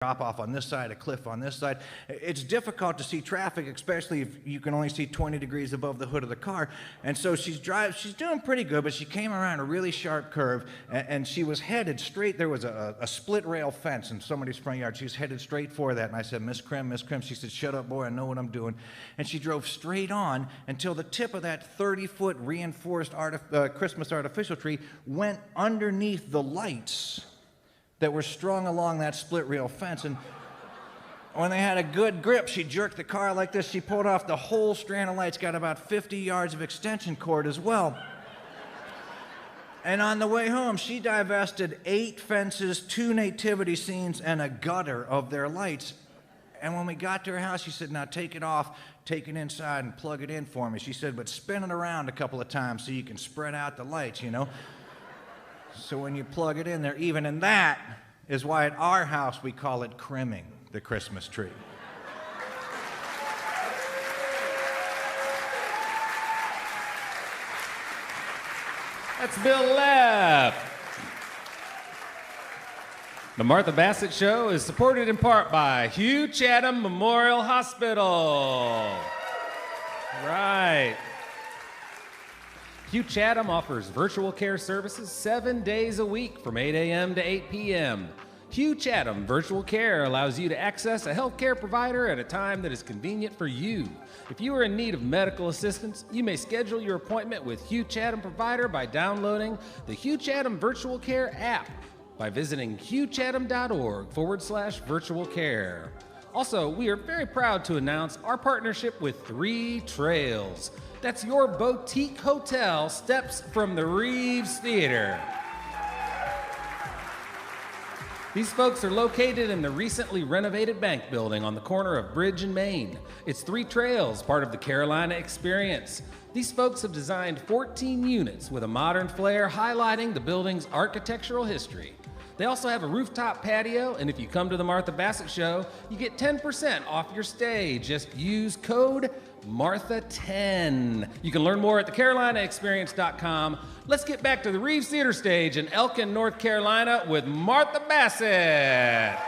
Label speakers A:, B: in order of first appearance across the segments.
A: drop off on this side, a cliff on this side. It's difficult to see traffic, especially if you can only see 20 degrees above the hood of the car. And so she's doing pretty good, but she came around a really sharp curve, and she was headed straight. There was a split rail fence in somebody's front yard. She was headed straight for that, and I said, Miss Krim. She said, shut up, boy, I know what I'm doing. And she drove straight on until the tip of that 30-foot reinforced Christmas artificial tree went underneath the lights that were strung along that split rail fence. And when they had a good grip, she jerked the car like this. She pulled off the whole strand of lights, got about 50 yards of extension cord as well. And on the way home, she divested 8 fences, 2 nativity scenes, and a gutter of their lights. And when we got to her house, she said, now take it off, take it inside, and plug it in for me. She said, but spin it around a couple of times so you can spread out the lights, you know. So when you plug it in, they're even. And that is why at our house we call it crimming the Christmas tree.
B: That's Bil Lepp. The Martha Bassett Show is supported in part by Hugh Chatham Memorial Hospital. Right. Hugh Chatham offers virtual care services 7 days a week from 8 a.m. to 8 p.m. Hugh Chatham Virtual Care allows you to access a healthcare provider at a time that is convenient for you. If you are in need of medical assistance, you may schedule your appointment with Hugh Chatham Provider by downloading the Hugh Chatham Virtual Care app by visiting hughchatham.org/virtual care. Also, we are very proud to announce our partnership with 3 Trails. That's your boutique hotel steps from the Reeves Theater. These folks are located in the recently renovated bank building on the corner of Bridge and Main. It's 3 Trails, part of the Carolina Experience. These folks have designed 14 units with a modern flair highlighting the building's architectural history. They also have a rooftop patio, and if you come to the Martha Bassett Show, you get 10% off your stay. Just use code Martha10. You can learn more at thecarolinaexperience.com. Let's get back to the Reeves Theater stage in Elkin, North Carolina with Martha Bassett.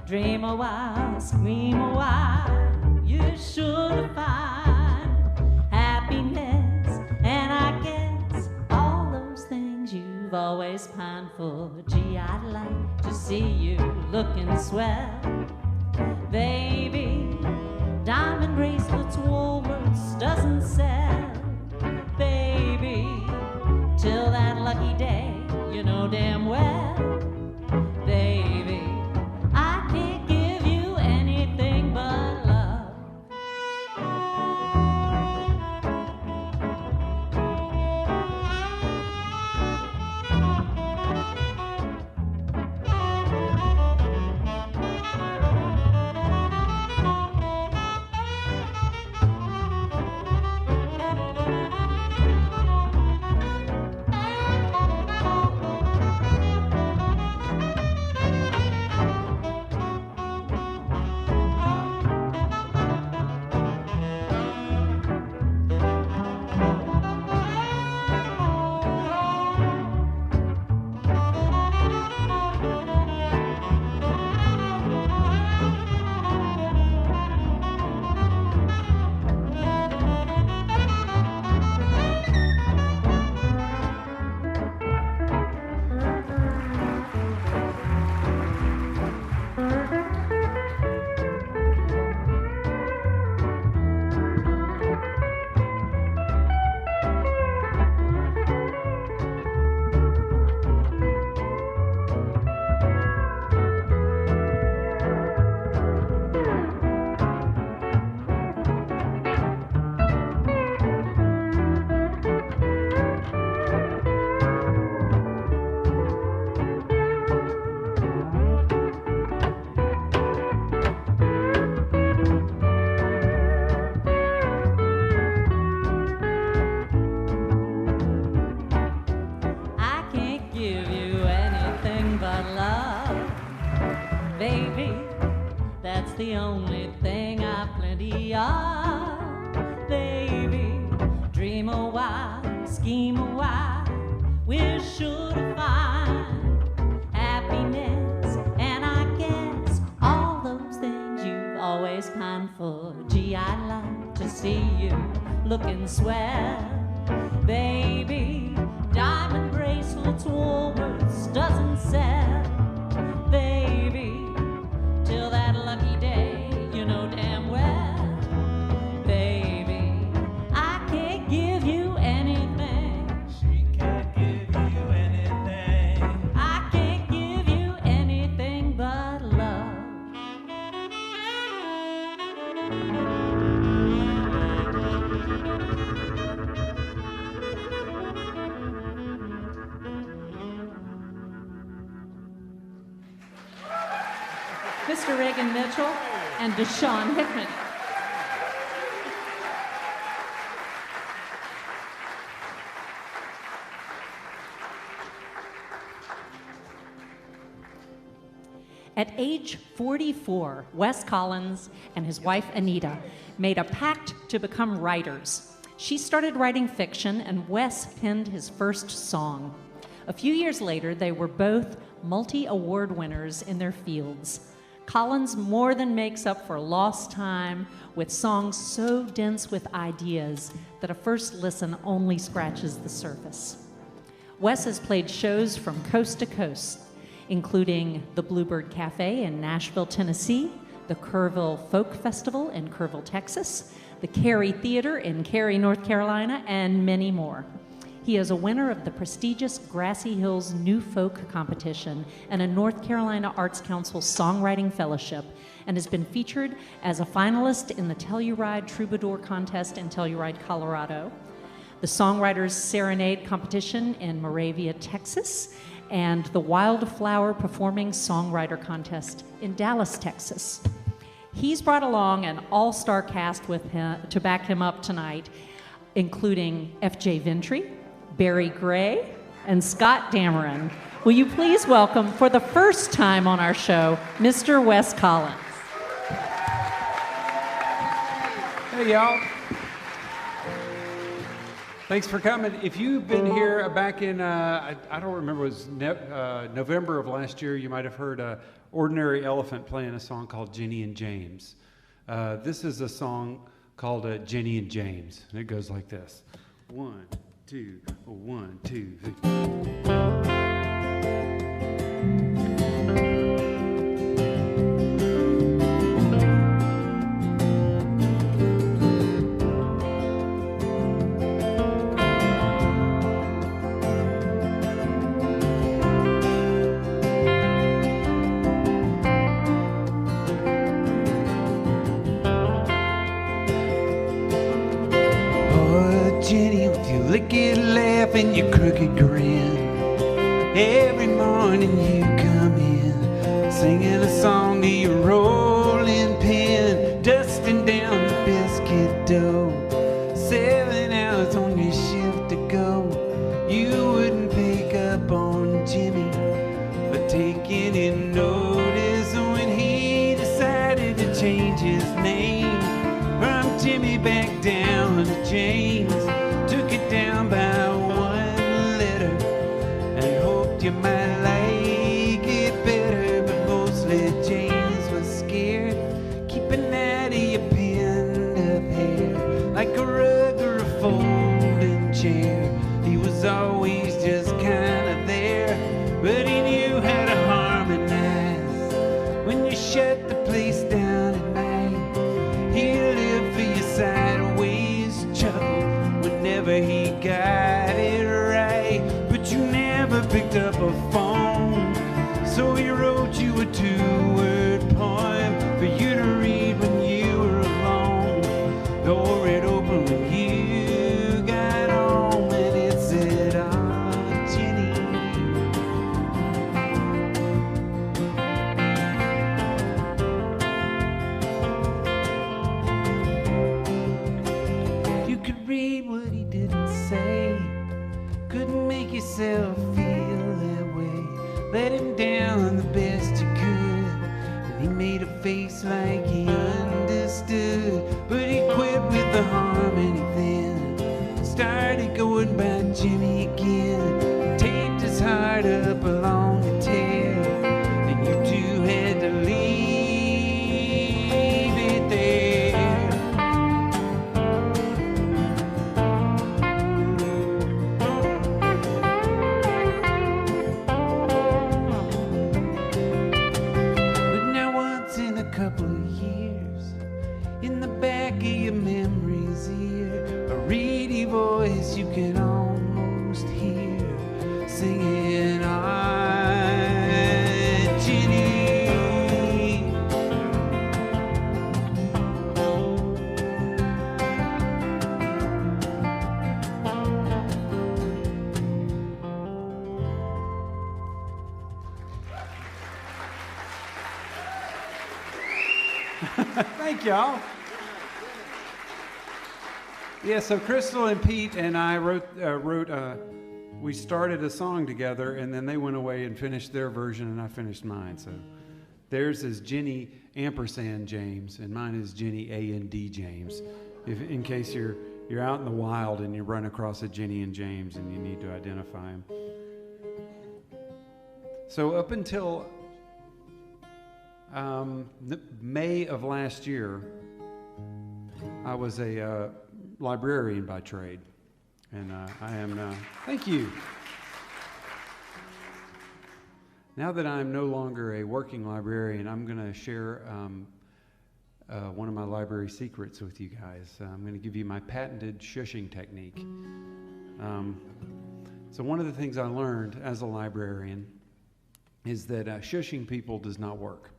C: Dream a while, scream a while, you're sure to find happiness, and I guess all those things you've always pined for. Gee, I'd like to see you looking swell, baby. Diamond bracelets, Woolworths doesn't sell, baby. Till that lucky day, you know damn well, baby. the only thing I've plenty of. Baby, dream a while, scheme a while, we're sure to find happiness, and I guess all those things you've always pined for. Gee, I'd like to see you looking swell. Baby, diamond bracelets, Woolworths doesn't sell. Baby, till that lucky day, you know damn well. Baby, I can't give you anything.
A: She can't give you anything.
C: I can't give you anything but love. Mr. Reagan Mitchell and Deshaun Hickman. At age 44, Wes Collins and his wife Anita made a pact to become writers. She started writing fiction, and Wes penned his first song. A few years later, they were both multi-award winners in their fields. Collins more than makes up for lost time with songs so dense with ideas that a first listen only scratches the surface. Wes has played shows from coast to coast, including the Bluebird Cafe in Nashville, Tennessee, the Kerrville Folk Festival in Kerrville, Texas, the Reeves Theater in Cary, North Carolina, and many more. He is a winner of the prestigious Grassy Hills New Folk Competition and a North Carolina Arts Council Songwriting Fellowship, and has been featured as a finalist in the Telluride Troubadour Contest in Telluride, Colorado, the Songwriters Serenade Competition in Moravia, Texas, and the Wildflower Performing Songwriter Contest in Dallas, Texas. He's brought along an all-star cast with him to back him up tonight, including F.J. Ventry, Barry Gray, and Scott Dameron. Will you please welcome, for the first time on our show, Mr. Wes Collins.
D: Hey, y'all. Thanks for coming. If you've been here back in, I don't remember, it was November of last year, you might have heard Ordinary Elephant playing a song called Jenny and James. This is a song called Jenny and James, and it goes like this. 1, 2, 1, 2, 3. And your crooked grin. Every morning you come in, singing a song to your rolling pin, dusting down the biscuit dough. 7 hours on your shift to go. You wouldn't pick up on Jimmy, but taking in notice when he decided to change his name from Jimmy back down to James. Took it down by you might like it better, but mostly James was scared, keeping out of your pinned up hair, like a rug or a folding chair. He was always just kinda there, but he knew how to harmonize. When you shut the place down at night, he lived for your sideways chuckle whenever he got it right. But you never picked up a phone, so he wrote you a 2-word poem for you to read when you were alone. Door it open when you got home, and it said, "Ah, Jenny." You could read what he didn't say, couldn't make yourself feel it face like he understood. But he quit with the harmony then, started going by Jimmy again. Taped his heart up along the tail, and you two had to leave it there. But now once in a couple of years, in the back of your memory's ear, a reedy voice you can almost hear singing, Ginny.
E: Thank y'all. Yeah, so Crystal and Pete and I we started a song together, and then they went away and finished their version, and I finished mine. So theirs is Jenny ampersand James, and mine is Jenny A&D James. In case you're out in the wild and you run across a Jenny and James and you need to identify them. So up until May of last year, I was a librarian by trade, and I am thank you. Now that I'm no longer a working librarian, I'm going to share one of my library secrets with you guys. I'm going to give you my patented shushing technique. So one of the things I learned as a librarian is that shushing people does not work.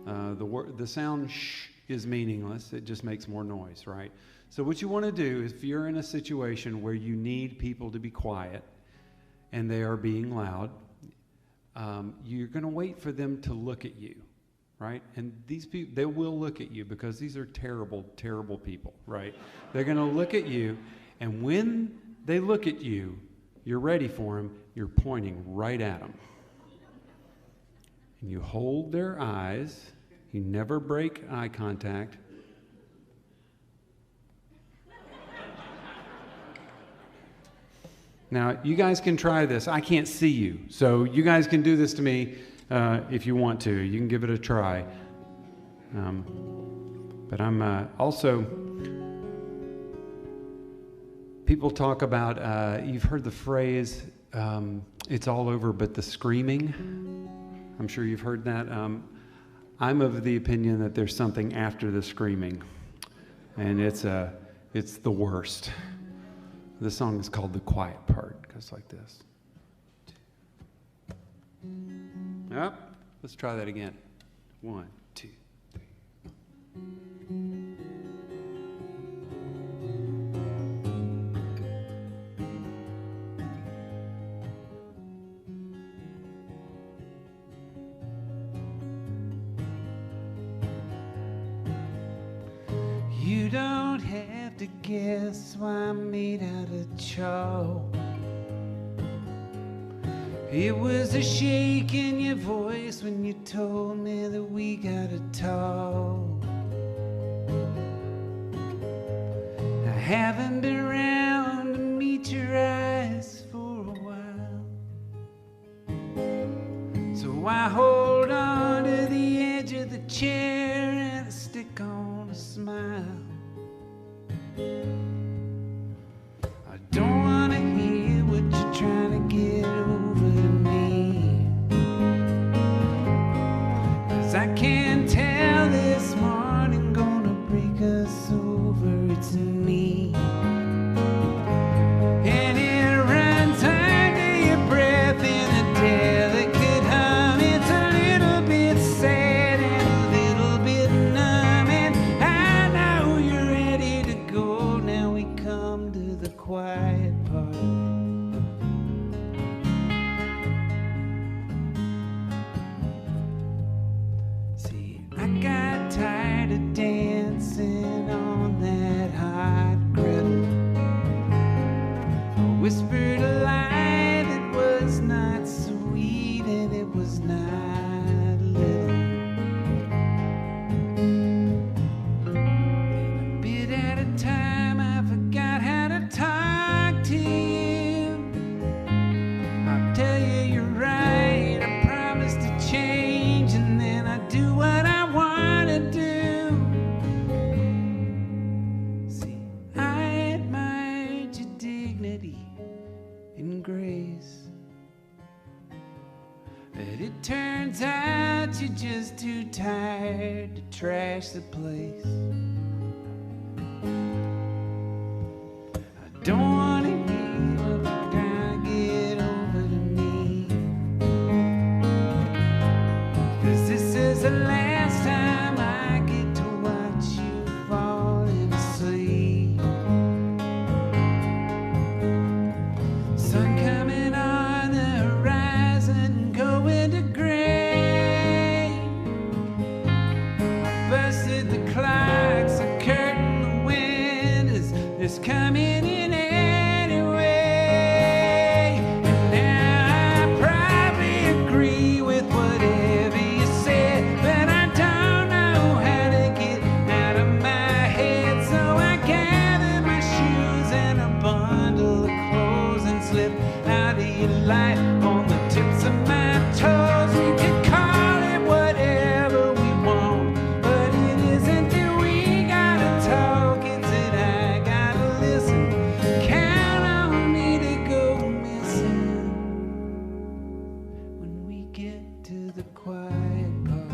E: The sound shh is meaningless. It just makes more noise, right? So what you want to do is, if you're in a situation where you need people to be quiet and they are being loud, you're going to wait for them to look at you, right? And these people, they will look at you because these are terrible, terrible people, right? They're going to look at you, and when they look at you, you're ready for them, you're pointing right at them. And you hold their eyes, you never break eye contact. Now, you guys can try this. I can't see you, so you guys can do this to me if you want to. You can give it a try. But I'm also, people talk about, you've heard the phrase, it's all over but the screaming. I'm sure you've heard that. I'm of the opinion that there's something after the screaming, and it's the worst. The song is called The Quiet Part. It goes like this. Yep. Let's try that again. 1, 2, 3. You don't have to guess why I'm made out of chalk. It was a shake in your voice when you told me that we gotta talk. I haven't been around to meet your eyes for a while, so I hold on to the edge of the chair and I stick on a smile. I don't wanna hear what you're trying to get over to me, 'cause I can tell this morning gonna break us over, it's me. And it runs under your breath in a delicate hum. It's a little bit sad and a little bit numb, and I know you're ready to go. Now we come to the quiet part. See,
D: just too tired to trash the place. I don't want to hear what you're trying to get over to me, 'cause this is the last time I get to watch you falling asleep. Sun coming on the horizon, going to gray. I busted the clocks, the curtain, the wind is coming in anyway. And now I probably agree with whatever you said, but I don't know how to get out of my head. So I gather my shoes and a bundle of clothes and slip out of your life on the tips of my toes. We could call it whatever we want, but it isn't that we gotta talk, it's that I gotta listen. Count on me to go missing when we get to the quiet part.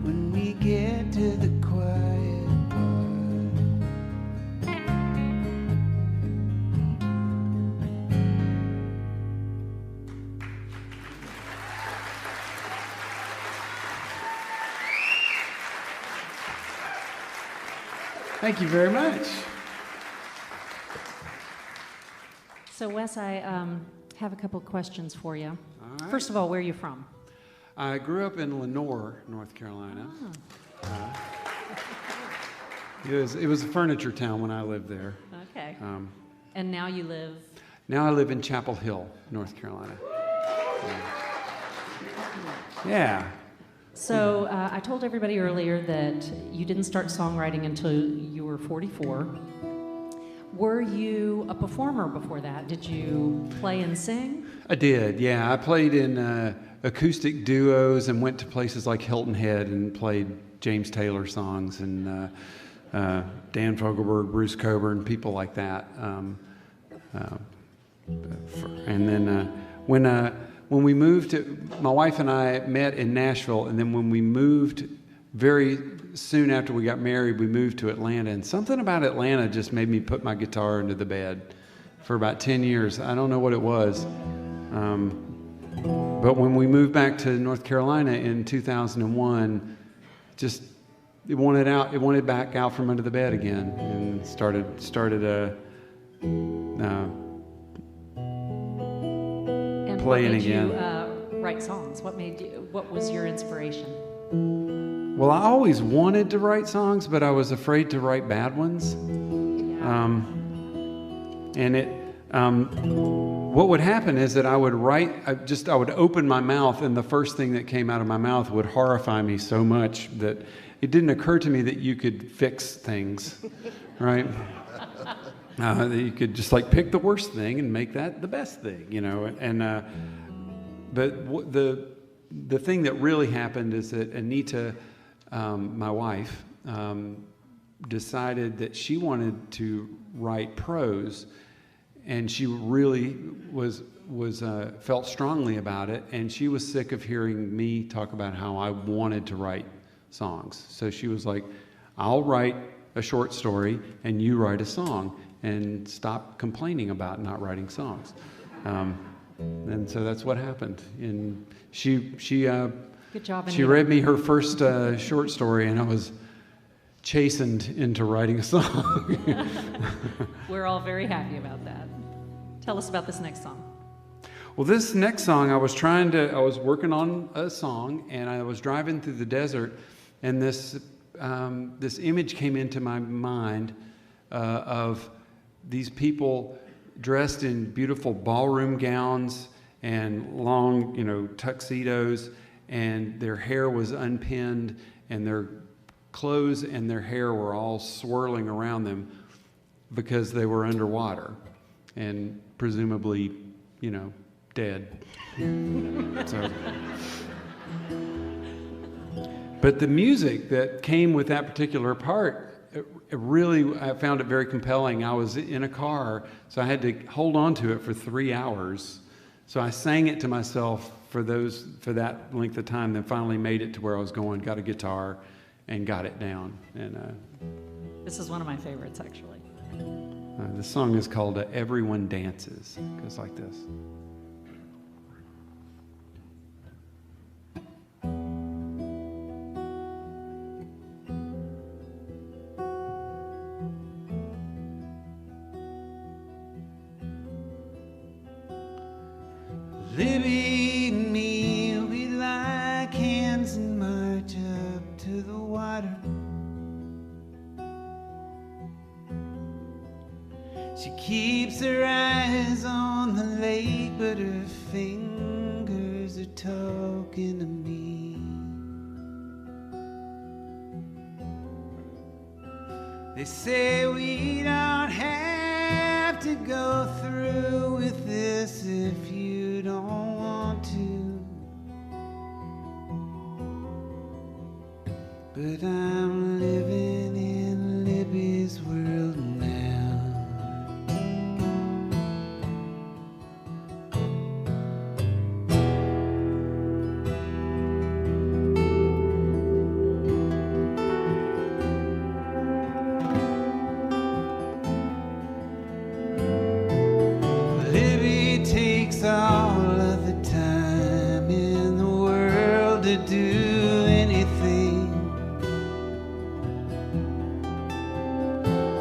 D: When we get to the quiet part. Thank you very much.
C: So, Wes, I have a couple questions for you.
E: All right.
C: First of all, where are you from?
E: I grew up in Lenore, North Carolina. It was a furniture town when I lived there.
C: Okay. And now you live?
E: Now I live in Chapel Hill, North Carolina. Yeah.
C: So I told everybody earlier that you didn't start songwriting until you were 44. Were you a performer before that? Did you play and sing?
E: I did, yeah. I played in acoustic duos and went to places like Hilton Head and played James Taylor songs and Dan Fogelberg, Bruce Coburn, people like that. And then when we moved to, my wife and I met in Nashville, and then when we moved very soon after we got married, we moved to Atlanta, and something about Atlanta just made me put my guitar into the bed for about 10 years. I don't know what it was. But when we moved back to North Carolina in 2001, just it wanted back out from under the bed again, and started playing again.
C: What made you write songs? What was your inspiration?
E: Well, I always wanted to write songs, but I was afraid to write bad ones. What would happen is that I would I would open my mouth, and the first thing that came out of my mouth would horrify me so much that it didn't occur to me that you could fix things, right? That you could just like pick the worst thing and make that the best thing, you know. And but the thing that really happened is that Anita, my wife, decided that she wanted to write prose, and she really felt strongly about it, and she was sick of hearing me talk about how I wanted to write songs. So she was like, I'll write a short story and you write a song, and stop complaining about not writing songs. And so that's what happened. And she
C: Good job,
E: she read me her first short story, and I was chastened into writing a song.
C: We're all very happy about that. Tell us about this next song.
E: Well, this next song, I was working on a song, and I was driving through the desert, and this image came into my mind of these people dressed in beautiful ballroom gowns and long, tuxedos, and their hair was unpinned, and their clothes and their hair were all swirling around them because they were underwater and presumably, dead. But the music that came with that particular part, I found it very compelling. I was in a car, so I had to hold on to it for 3 hours So I sang it to myself for that length of time, then finally made it to where I was going, got a guitar, and got it down. And
C: This is one of my favorites, actually.
E: the song is called Everyone Dances. It goes like this.
D: Libby and me, we like hands and march up to the water. She keeps her eyes on the lake, but her fingers are talking to me. They say we don't have to go through with this if you don't want to. But I'm living in Libby's world now. Libby takes all of the time in the world to do anything.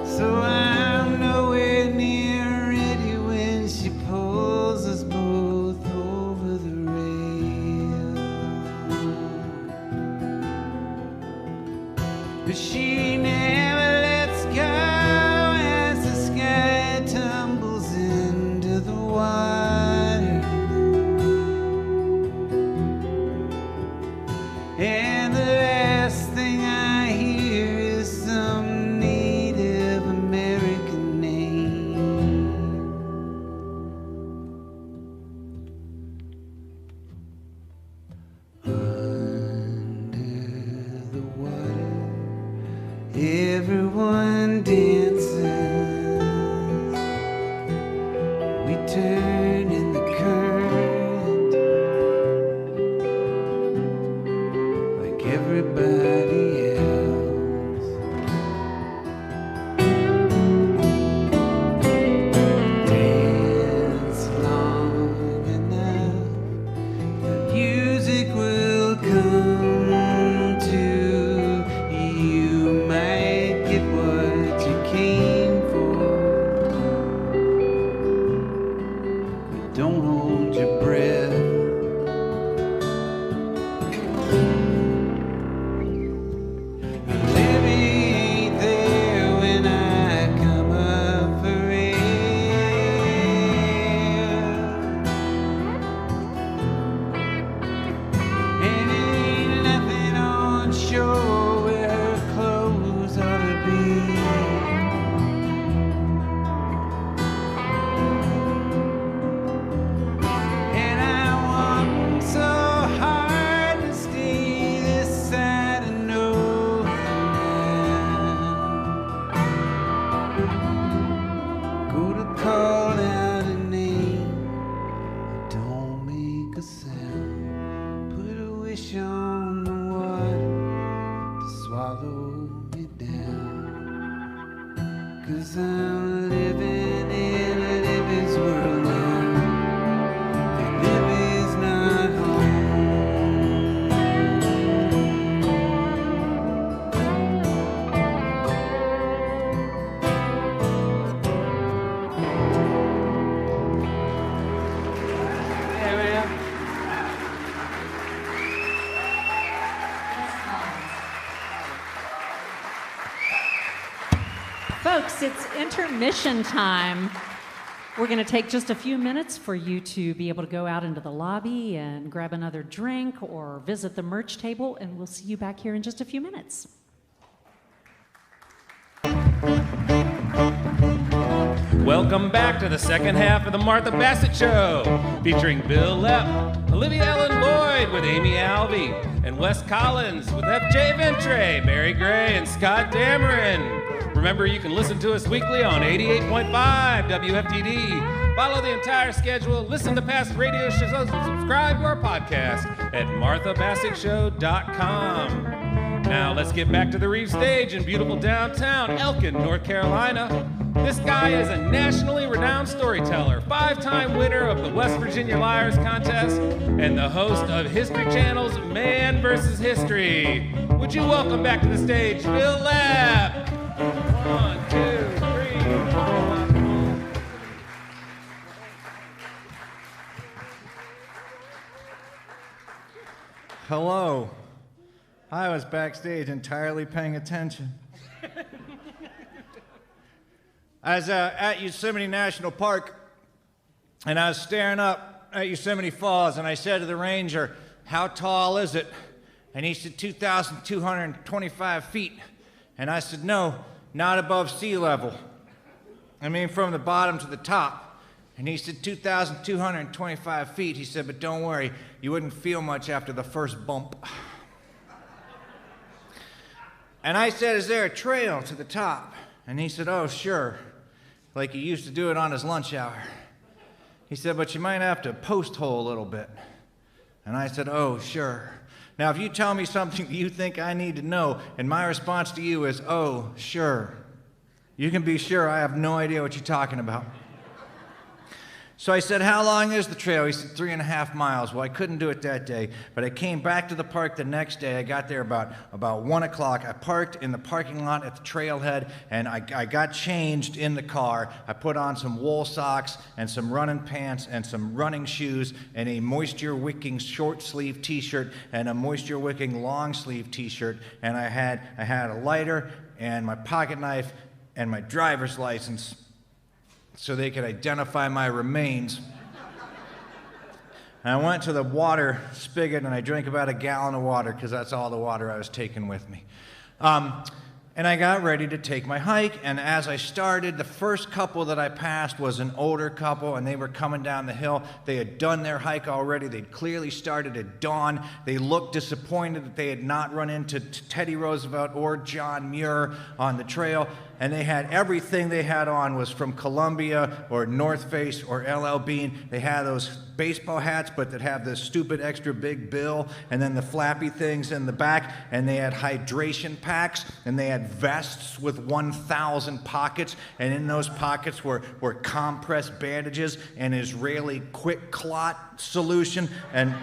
D: So I'm nowhere near ready when she pulls us both over the rail. But she never lets go as the sky tumbles into the water. And the last thing I hear is some Native American name. Under the water, everyone dances. We turn in the current like everybody else. Dance long enough, the music will come to you. Might get what you came for, but don't hold your breath. Libby ain't there when I come up for air. And ain't nothing on shore where her clothes ought to be. And I want so hard to stay this side and know her now. Go to call out a name, don't make a sound. Put a wish on the water to swallow me down. 'Cause I'm living in Libby's world now. And Libby's not home. Yeah, man.
C: Folks, it's intermission time. We're going to take just a few minutes for you to be able to go out into the lobby and grab another drink or visit the merch table, and we'll see you back here in just a few minutes.
B: Welcome back to the second half of the Martha Bassett Show, featuring Bil Lepp, Olivia Ellen Lloyd with Amy Alvey, and Wes Collins with F.J. Ventre, Mary Gray, and Scott Dameron. Remember, you can listen to us weekly on 88.5 WFTD, Follow the entire schedule, listen to past radio shows, and subscribe to our podcast at marthabassettshow.com. Now let's get back to the Reeves stage in beautiful downtown Elkin, North Carolina. This guy is a nationally renowned storyteller, 5-time winner of the West Virginia Liars Contest, and the host of History Channel's Man vs. History. Would you welcome back to the stage, Bil Lepp? 1, 2, 3, 4.
A: Hello. I was backstage entirely paying attention. I was at Yosemite National Park, and I was staring up at Yosemite Falls, and I said to the ranger, "How tall is it?" And he said, 2,225 feet. And I said, "No, not above sea level. I mean, from the bottom to the top." And he said, 2,225 feet. He said, "But don't worry, you wouldn't feel much after the first bump." And I said, "Is there a trail to the top?" And he said, "Oh, sure, like he used to do it on his lunch hour." He said, "But you might have to post hole a little bit." And I said, "Oh, sure. Now, if you tell me something that you think I need to know, and my response to you is, 'Oh, sure,' you can be sure I have no idea what you're talking about." So I said, "How long is the trail?" He said, 3.5 miles. Well, I couldn't do it that day, but I came back to the park the next day. I got there about 1 o'clock. I parked in the parking lot at the trailhead, and I got changed in the car. I put on some wool socks and some running pants and some running shoes and a moisture-wicking short-sleeve T-shirt and a moisture-wicking long-sleeve T-shirt, and I had a lighter and my pocket knife and my driver's license, so they could identify my remains. And I went to the water spigot and I drank about 1 gallon of water because that's all the water I was taking with me. And I got ready to take my hike, and as I started, the first couple that I passed was an older couple, and they were coming down the hill. They had done their hike already. They'd clearly started at dawn. They looked disappointed that they had not run into Teddy Roosevelt or John Muir on the trail, and they had everything they had on was from Columbia or North Face or LL Bean. They had those baseball hats, but that have this stupid extra big bill, and then the flappy things in the back, and they had hydration packs, and they had vests with 1,000 pockets, and in those pockets were compressed bandages and Israeli quick clot solution and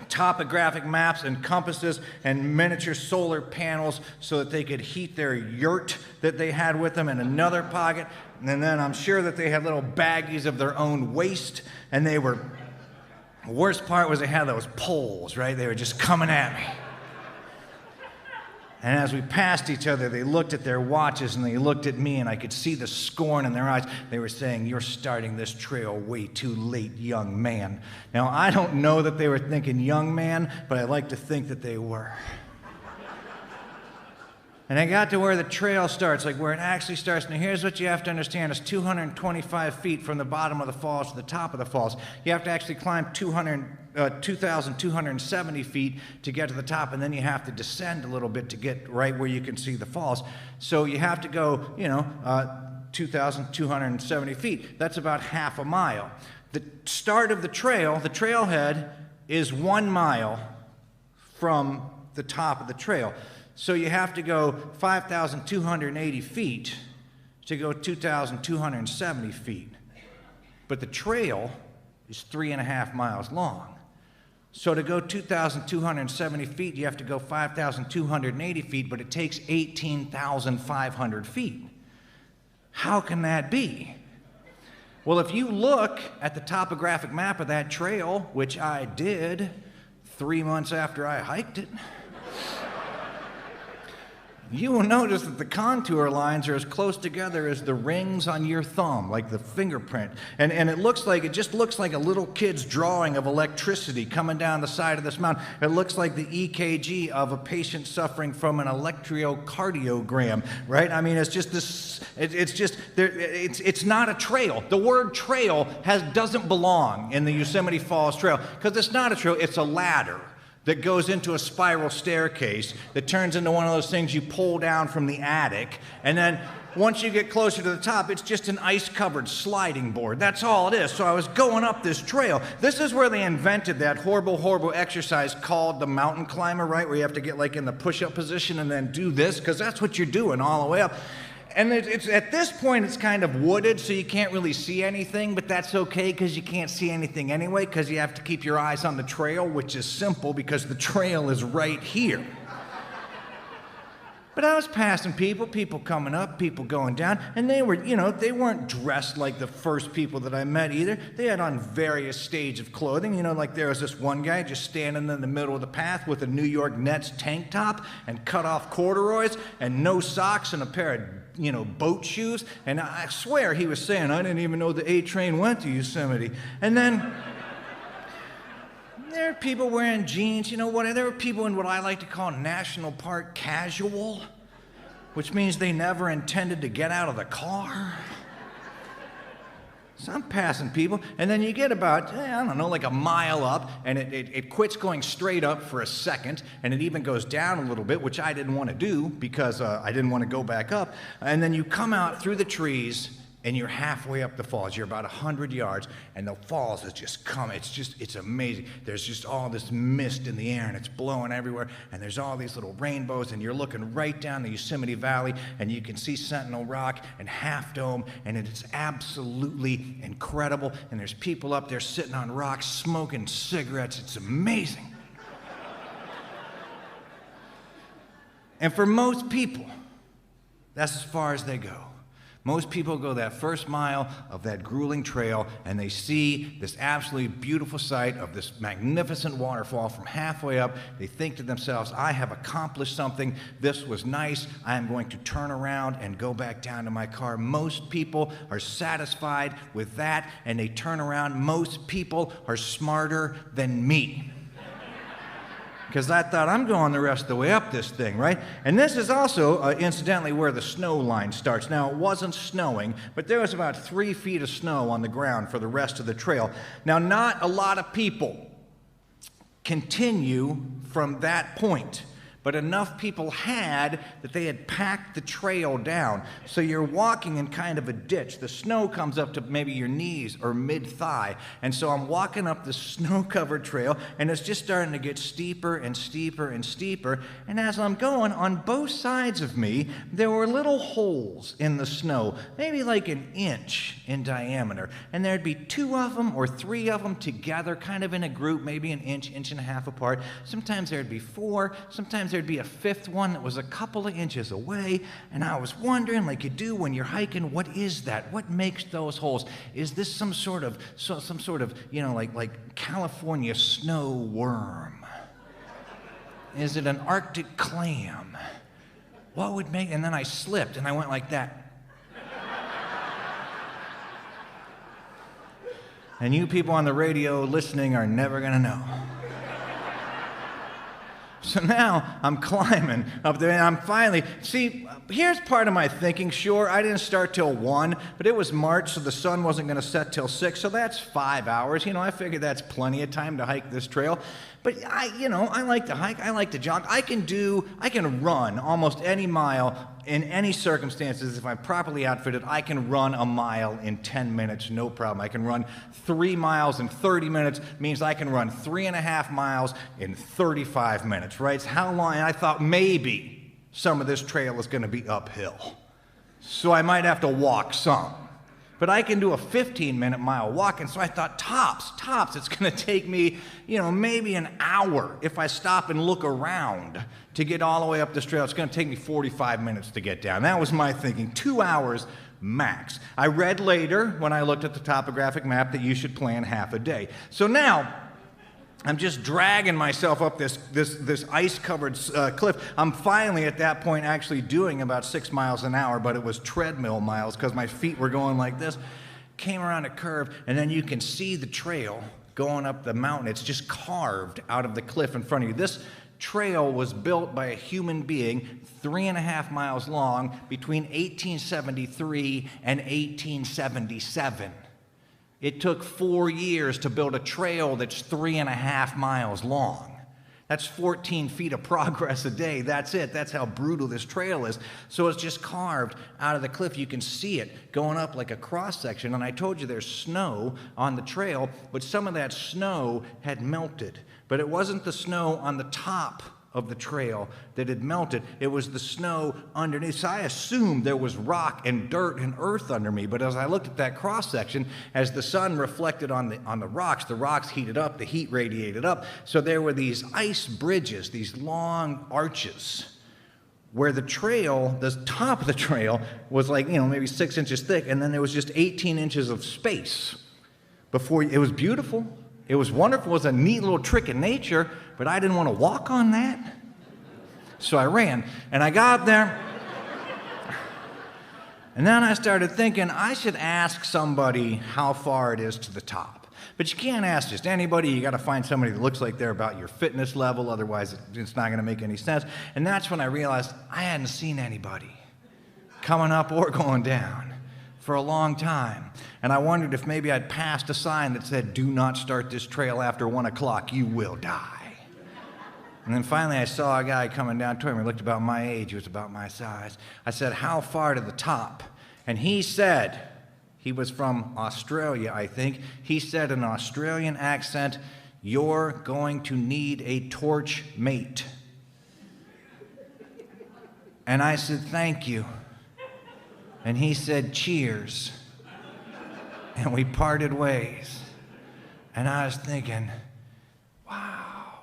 A: topographic maps and compasses and miniature solar panels so that they could heat their yurt that they had with them in another pocket. And then I'm sure that they had little baggies of their own waste, and they were, the worst part was they had those poles, right? They were just coming at me. And as we passed each other, they looked at their watches and they looked at me, and I could see the scorn in their eyes. They were saying, "You're starting this trail way too late, young man." Now, I don't know that they were thinking young man, but I like to think that they were. And I got to where the trail starts, like where it actually starts. And here's what you have to understand. It's 225 feet from the bottom of the falls to the top of the falls. You have to actually climb 2,270 feet to get to the top, and then you have to descend a little bit to get right where you can see the falls. So you have to go, 2,270 feet. That's about half a mile. The start of the trail, the trailhead, is 1 mile from the top of the trail. So you have to go 5,280 feet to go 2,270 feet. But the trail is 3.5 miles long. So to go 2,270 feet, you have to go 5,280 feet, but it takes 18,500 feet. How can that be? Well, if you look at the topographic map of that trail, which I did 3 months after I hiked it, you will notice that the contour lines are as close together as the rings on your thumb, like the fingerprint. And it just looks like a little kid's drawing of electricity coming down the side of this mountain. It looks like the EKG of a patient suffering from an electrocardiogram, right? I mean, it's just this, it's not a trail. The word trail doesn't belong in the Yosemite Falls Trail, because it's not a trail, it's a ladder. that goes into a spiral staircase that turns into one of those things you pull down from the attic, and then once you get closer to the top, it's just an ice-covered sliding board. That's all it is. So I was going up this trail. This is where they invented that horrible, horrible exercise called the mountain climber, right? Where you have to get like in the push-up position and then do this, because that's what you're doing all the way up. And it's at this point, it's kind of wooded, so you can't really see anything, but that's okay because you can't see anything anyway, because you have to keep your eyes on the trail, which is simple because the trail is right here. But I was passing people coming up, people going down, and they were, they weren't dressed like the first people that I met either. They had on various stages of clothing. Like there was this one guy just standing in the middle of the path with a New York Nets tank top and cut off corduroys and no socks and a pair of boat shoes, and I swear he was saying, I didn't even know the A train went to Yosemite. And then there are people wearing jeans, there were people in what I like to call national park casual, which means they never intended to get out of the car. So I'm passing people, and then you get about, like a mile up, and it quits going straight up for a second, and it even goes down a little bit, which I didn't want to do because I didn't want to go back up. And then you come out through the trees, and you're halfway up the falls. You're about 100 yards, and the falls is just coming. It's amazing. There's just all this mist in the air, and it's blowing everywhere, and there's all these little rainbows, and you're looking right down the Yosemite Valley, and you can see Sentinel Rock and Half Dome, and it is absolutely incredible, and there's people up there sitting on rocks smoking cigarettes. It's amazing. And for most people, that's as far as they go. Most people go that first mile of that grueling trail, and they see this absolutely beautiful sight of this magnificent waterfall from halfway up. They think to themselves, I have accomplished something. This was nice. I am going to turn around and go back down to my car. Most people are satisfied with that, and they turn around. Most people are smarter than me. Because I thought, I'm going the rest of the way up this thing, right? And this is also, incidentally, where the snow line starts. Now, it wasn't snowing, but there was about 3 feet of snow on the ground for the rest of the trail. Now, not a lot of people continue from that point, but enough people had that they had packed the trail down. So you're walking in kind of a ditch. The snow comes up to maybe your knees or mid-thigh. And so I'm walking up the snow-covered trail, and it's just starting to get steeper and steeper and steeper. And as I'm going, on both sides of me, there were little holes in the snow, maybe like an inch in diameter. And there'd be 2 of them or 3 of them together, kind of in a group, maybe an inch, inch and a half apart. Sometimes there'd be 4, sometimes there'd be a 5th one that was a couple of inches away, and I was wondering, like you do when you're hiking, what is that? What makes those holes? Is this some sort of like California snow worm? Is it an Arctic clam? What would make? And then I slipped, and I went like that. And you people on the radio listening are never gonna know. So now I'm climbing up there, and I'm finally, here's part of my thinking. Sure, I didn't start till 1, but it was March, so the sun wasn't going to set till 6, so that's 5 hours. I figured that's plenty of time to hike this trail. But I like to hike, I like to jog. I can run almost any mile in any circumstances. If I'm properly outfitted, I can run a mile in 10 minutes, no problem. I can run 3 miles in 30 minutes, means I can run 3.5 miles in 35 minutes, right? It's how long, and I thought maybe some of this trail is going to be uphill. So I might have to walk some. But I can do a 15-minute mile walk, and so I thought, tops, it's going to take me, maybe an hour if I stop and look around to get all the way up this trail. It's going to take me 45 minutes to get down. That was my thinking, 2 hours max. I read later, when I looked at the topographic map, that you should plan half a day. So now, I'm just dragging myself up this ice-covered cliff. I'm finally, at that point, actually doing about 6 miles an hour, but it was treadmill miles because my feet were going like this. Came around a curve, and then you can see the trail going up the mountain. It's just carved out of the cliff in front of you. This trail was built by a human being, 3.5 miles long, between 1873 and 1877. It took 4 years to build a trail that's 3.5 miles long. That's 14 feet of progress a day. That's it. That's how brutal this trail is. So it's just carved out of the cliff. You can see it going up like a cross section. And I told you there's snow on the trail, but some of that snow had melted. But it wasn't the snow on the top of the trail that had melted. It was the snow underneath. So I assumed there was rock and dirt and earth under me. But as I looked at that cross section, as the sun reflected on the rocks heated up, the heat radiated up. So there were these ice bridges, these long arches, where the trail, the top of the trail, was like, maybe 6 inches thick, and then there was just 18 inches of space before. It was beautiful. It was wonderful. It was a neat little trick in nature, but I didn't want to walk on that. So I ran, and I got up there, and then I started thinking I should ask somebody how far it is to the top. But you can't ask just anybody. You got to find somebody that looks like they're about your fitness level, otherwise it's not going to make any sense. And that's when I realized I hadn't seen anybody coming up or going down for a long time. And I wondered if maybe I'd passed a sign that said, "Do not start this trail after 1 o'clock, you will die." And then finally I saw a guy coming down toward me. He looked about my age, he was about my size. I said, "How far to the top?" And he said, he was from Australia, I think. He said in an Australian accent, "You're going to need a torch mate." And I said, "Thank you." And he said, "Cheers." And we parted ways. And I was thinking, wow,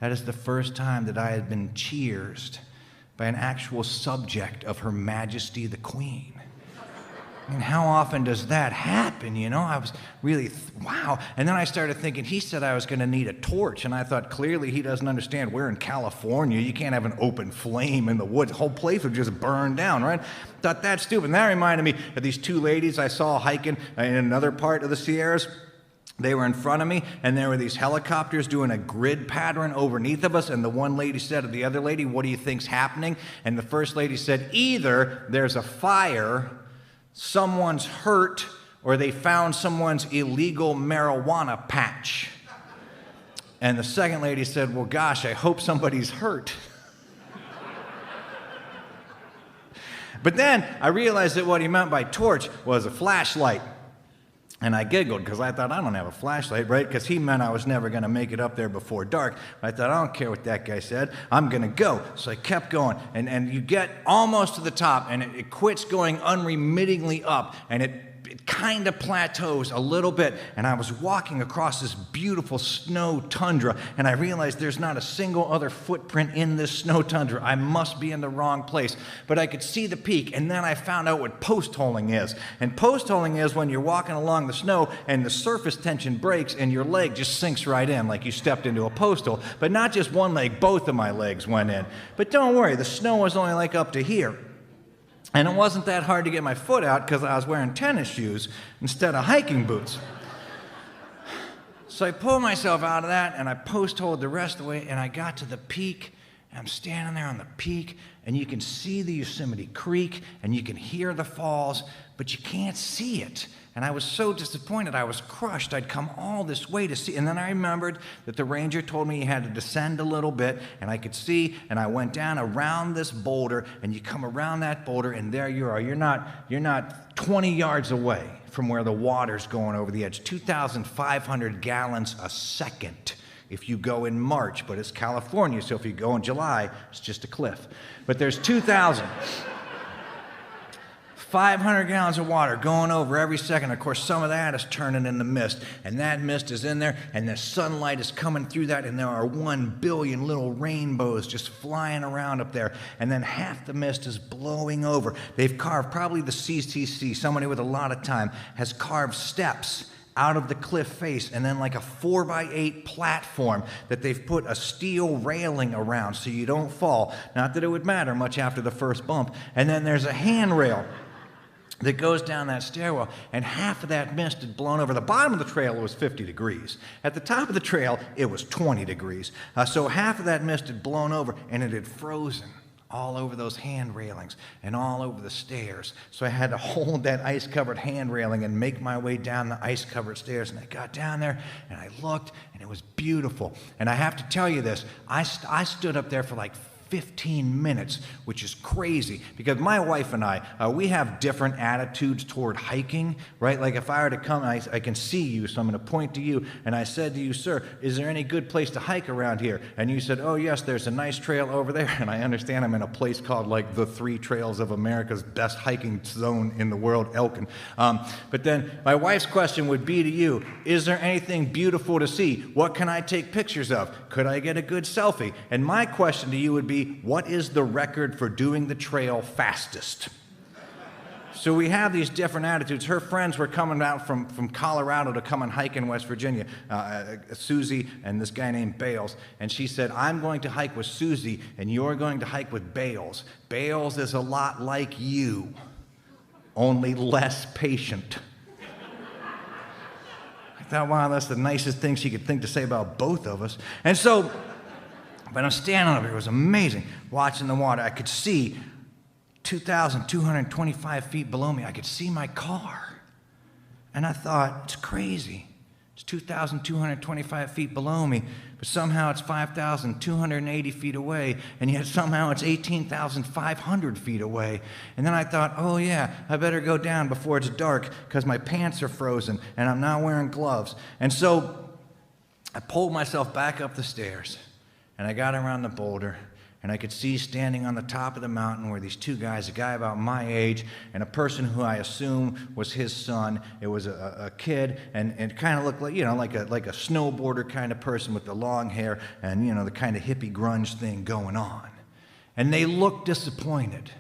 A: that is the first time that I had been cheersed by an actual subject of Her Majesty the Queen. I mean, how often does that happen, I was really, wow. And then I started thinking, he said I was going to need a torch, and I thought, clearly he doesn't understand. We're in California. You can't have an open flame in the woods. The whole place would just burn down, right? Thought that's stupid. And that reminded me of these two ladies I saw hiking in another part of the Sierras. They were in front of me, and there were these helicopters doing a grid pattern underneath of us, and the one lady said to the other lady, "What do you think's happening?" And the first lady said, "Either there's a fire, someone's hurt, or they found someone's illegal marijuana patch." And the second lady said, "Well, gosh, I hope somebody's hurt." But then I realized that what he meant by torch was a flashlight. And I giggled because I thought, I don't have a flashlight, right? Because he meant I was never going to make it up there before dark. I thought, I don't care what that guy said. I'm going to go. So I kept going. And you get almost to the top, and it quits going unremittingly up, and it kind of plateaus a little bit. And I was walking across this beautiful snow tundra, and I realized there's not a single other footprint in this snow tundra. I must be in the wrong place. But I could see the peak, and then I found out what post holing is. And post holing is when you're walking along the snow and the surface tension breaks and your leg just sinks right in like you stepped into a post hole. But not just one leg, both of my legs went in. But don't worry, the snow was only like up to here. And it wasn't that hard to get my foot out because I was wearing tennis shoes instead of hiking boots. So I pulled myself out of that, and I post-holed the rest of the way, and I got to the peak. I'm standing there on the peak, and you can see the Yosemite Creek, and you can hear the falls, but you can't see it. And I was so disappointed. I was crushed. I'd come all this way to see. And then I remembered that the ranger told me you had to descend a little bit, and I could see, and I went down around this boulder, and you come around that boulder, and there you are. You're not 20 yards away from where the water's going over the edge. 2,500 gallons a second if you go in March, but it's California, so if you go in July, it's just a cliff. But there's 2,500 gallons of water going over every second. Of course, some of that is turning into mist, and that mist is in there, and the sunlight is coming through that, and there are 1 billion little rainbows just flying around up there, and then half the mist is blowing over. They've carved, probably the CCC, somebody with a lot of time, has carved steps out of the cliff face, and then like a 4x8 platform that they've put a steel railing around so you don't fall. Not that it would matter much after the first bump. And then there's a handrail that goes down that stairwell, and half of that mist had blown over. The bottom of the trail was 50 degrees. At the top of the trail, it was 20 degrees. So half of that mist had blown over, and it had frozen all over those hand railings and all over the stairs. So I had to hold that ice-covered hand railing and make my way down the ice-covered stairs. And I got down there, and I looked, and it was beautiful. And I have to tell you this, I stood up there for like 15 minutes, which is crazy, because my wife and I, we have different attitudes toward hiking, right? Like if I were to come, I can see you, so I'm going to point to you, and I said to you, sir, is there any good place to hike around here? And you said, oh yes, there's a nice trail over there, and I understand I'm in a place called like the 3 trails of America's best hiking zone in the world, Elkin. But then my wife's question would be to you, is there anything beautiful to see? What can I take pictures of? Could I get a good selfie? And my question to you would be, what is the record for doing the trail fastest? So we have these different attitudes. Her friends were coming out from Colorado to come and hike in West Virginia, Susie and this guy named Bales. And she said, I'm going to hike with Susie, and you're going to hike with Bales. Bales is a lot like you, only less patient. I thought, wow, that's the nicest thing she could think to say about both of us. And so, but I'm standing up here, it was amazing, watching the water. I could see 2,225 feet below me. I could see my car. And I thought, it's crazy. It's 2,225 feet below me, but somehow it's 5,280 feet away, and yet somehow it's 18,500 feet away. And then I thought, oh yeah, I better go down before it's dark, because my pants are frozen, and I'm not wearing gloves. And so I pulled myself back up the stairs. And I got around the boulder, and I could see standing on the top of the mountain were these 2 guys, a guy about my age and a person who I assume was his son. It was a kid, and it kind of looked like, you know, like a snowboarder kind of person with the long hair and, you know, the kind of hippie grunge thing going on. And they looked disappointed.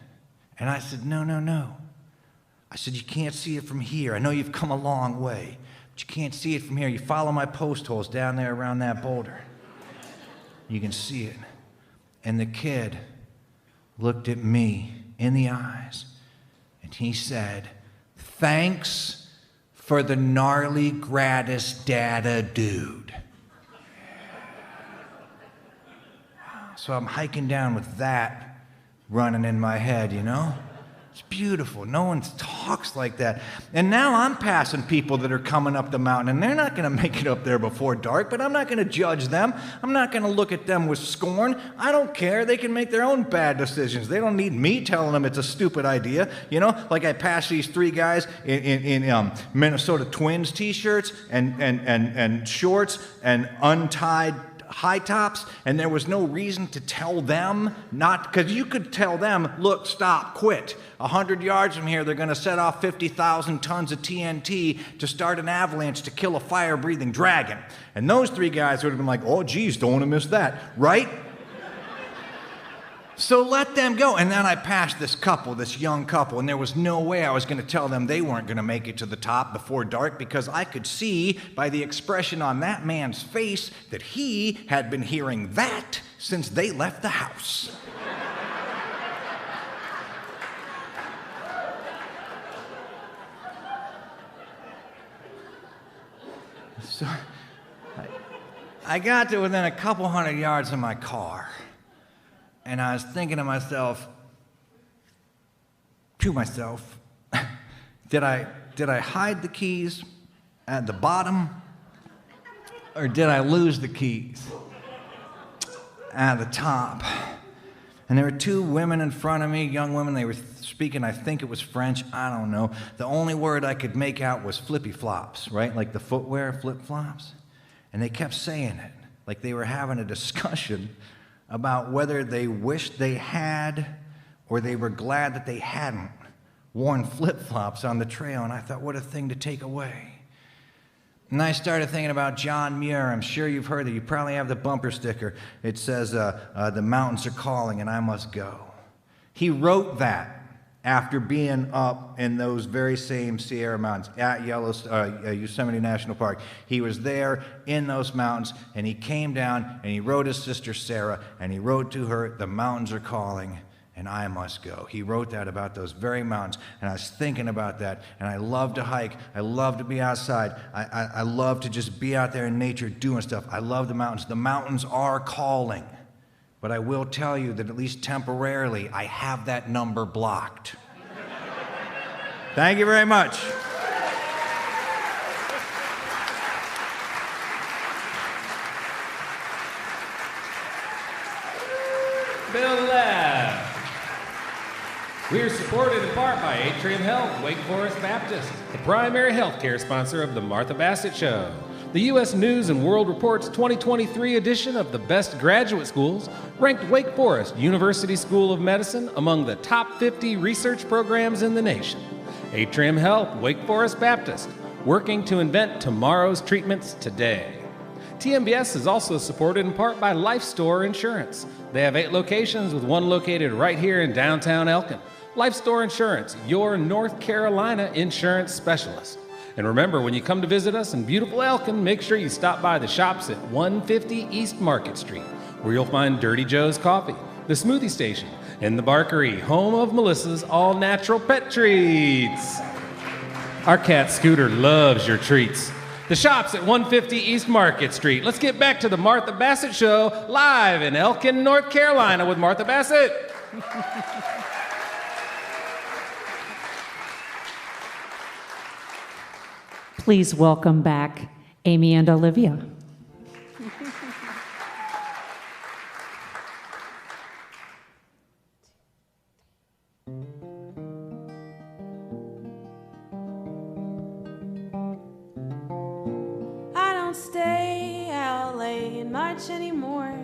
A: And I said, no, no, no. I said, you can't see it from here. I know you've come a long way, but you can't see it from here. You follow my post holes down there around that boulder. You can see it. And the kid looked at me in the eyes, and he said, thanks for the gnarly gratis data, dude. So I'm hiking down with that running in my head, you know? It's beautiful. No one talks like that. And now I'm passing people that are coming up the mountain, and they're not going to make it up there before dark, but I'm not going to judge them. I'm not going to look at them with scorn. I don't care. They can make their own bad decisions. They don't need me telling them it's a stupid idea. You know, like I passed these 3 guys in Minnesota Twins t-shirts and shorts and untied high tops, and there was no reason to tell them not, because you could tell them, look, stop, quit. 100 yards from here, they're going to set off 50,000 tons of TNT to start an avalanche to kill a fire-breathing dragon. And those 3 guys would have been like, oh, geez, don't want to miss that, right? So let them go. And then I passed this couple, this young couple, and there was no way I was going to tell them they weren't going to make it to the top before dark, because I could see by the expression on that man's face that he had been hearing that since they left the house. So I got to within a couple hundred yards of my car. And I was thinking to myself, did I hide the keys at the bottom, or did I lose the keys at the top? And there were 2 women in front of me, young women. They were speaking, I think it was French, I don't know. The only word I could make out was flippy flops, right? Like the footwear, flip flops. And they kept saying it, like they were having a discussion about whether they wished they had or they were glad that they hadn't worn flip-flops on the trail. And I thought, what a thing to take away. And I started thinking about John Muir. I'm sure you've heard it. You probably have the bumper sticker. It says, the mountains are calling and I must go. He wrote that after being up in those very same Sierra Mountains at Yosemite National Park. He was there in those mountains, and he came down and he wrote his sister Sarah, and he wrote to her, the mountains are calling and I must go. He wrote that about those very mountains, and I was thinking about that, and I love to hike. I love to be outside. I love to just be out there in nature doing stuff. I love the mountains. The mountains are calling. but I will tell you that at least temporarily, I have that number blocked. Thank you very much.
B: Bil Lepp. We are supported in part by Atrium Health, Wake Forest Baptist, the primary health care sponsor of the Martha Bassett Show. The U.S. News & World Report's 2023 edition of the Best Graduate Schools ranked Wake Forest University School of Medicine among the top 50 research programs in the nation. Atrium Health, Wake Forest Baptist, working to invent tomorrow's treatments today. TMBS is also supported in part by Life Store Insurance. They have 8 locations with one located right here in downtown Elkin. Life Store Insurance, your North Carolina insurance specialist. And remember, when you come to visit us in beautiful Elkin, make sure you stop by the shops at 150 East Market Street, where you'll find Dirty Joe's Coffee, the Smoothie Station, and the Barkery, home of Melissa's all-natural pet treats. Our cat Scooter loves your treats. The shops at 150 East Market Street. Let's get back to the Martha Bassett Show, live in Elkin, North Carolina with Martha Bassett.
C: Please welcome back Amy and Olivia.
F: I don't stay out late much anymore.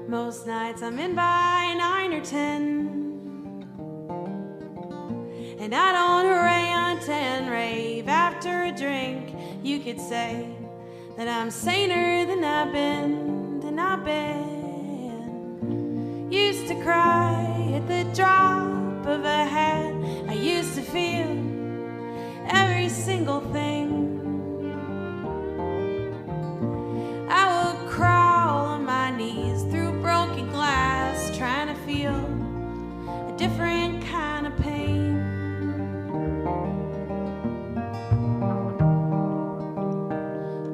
F: Most nights I'm in by 9 or 10. And I don't rant and rave after a drink. You could say that I'm saner than I've been, Used to cry at the drop of a hat. I used to feel every single thing. I would crawl on my knees through broken glass, trying to feel a different kind of pain.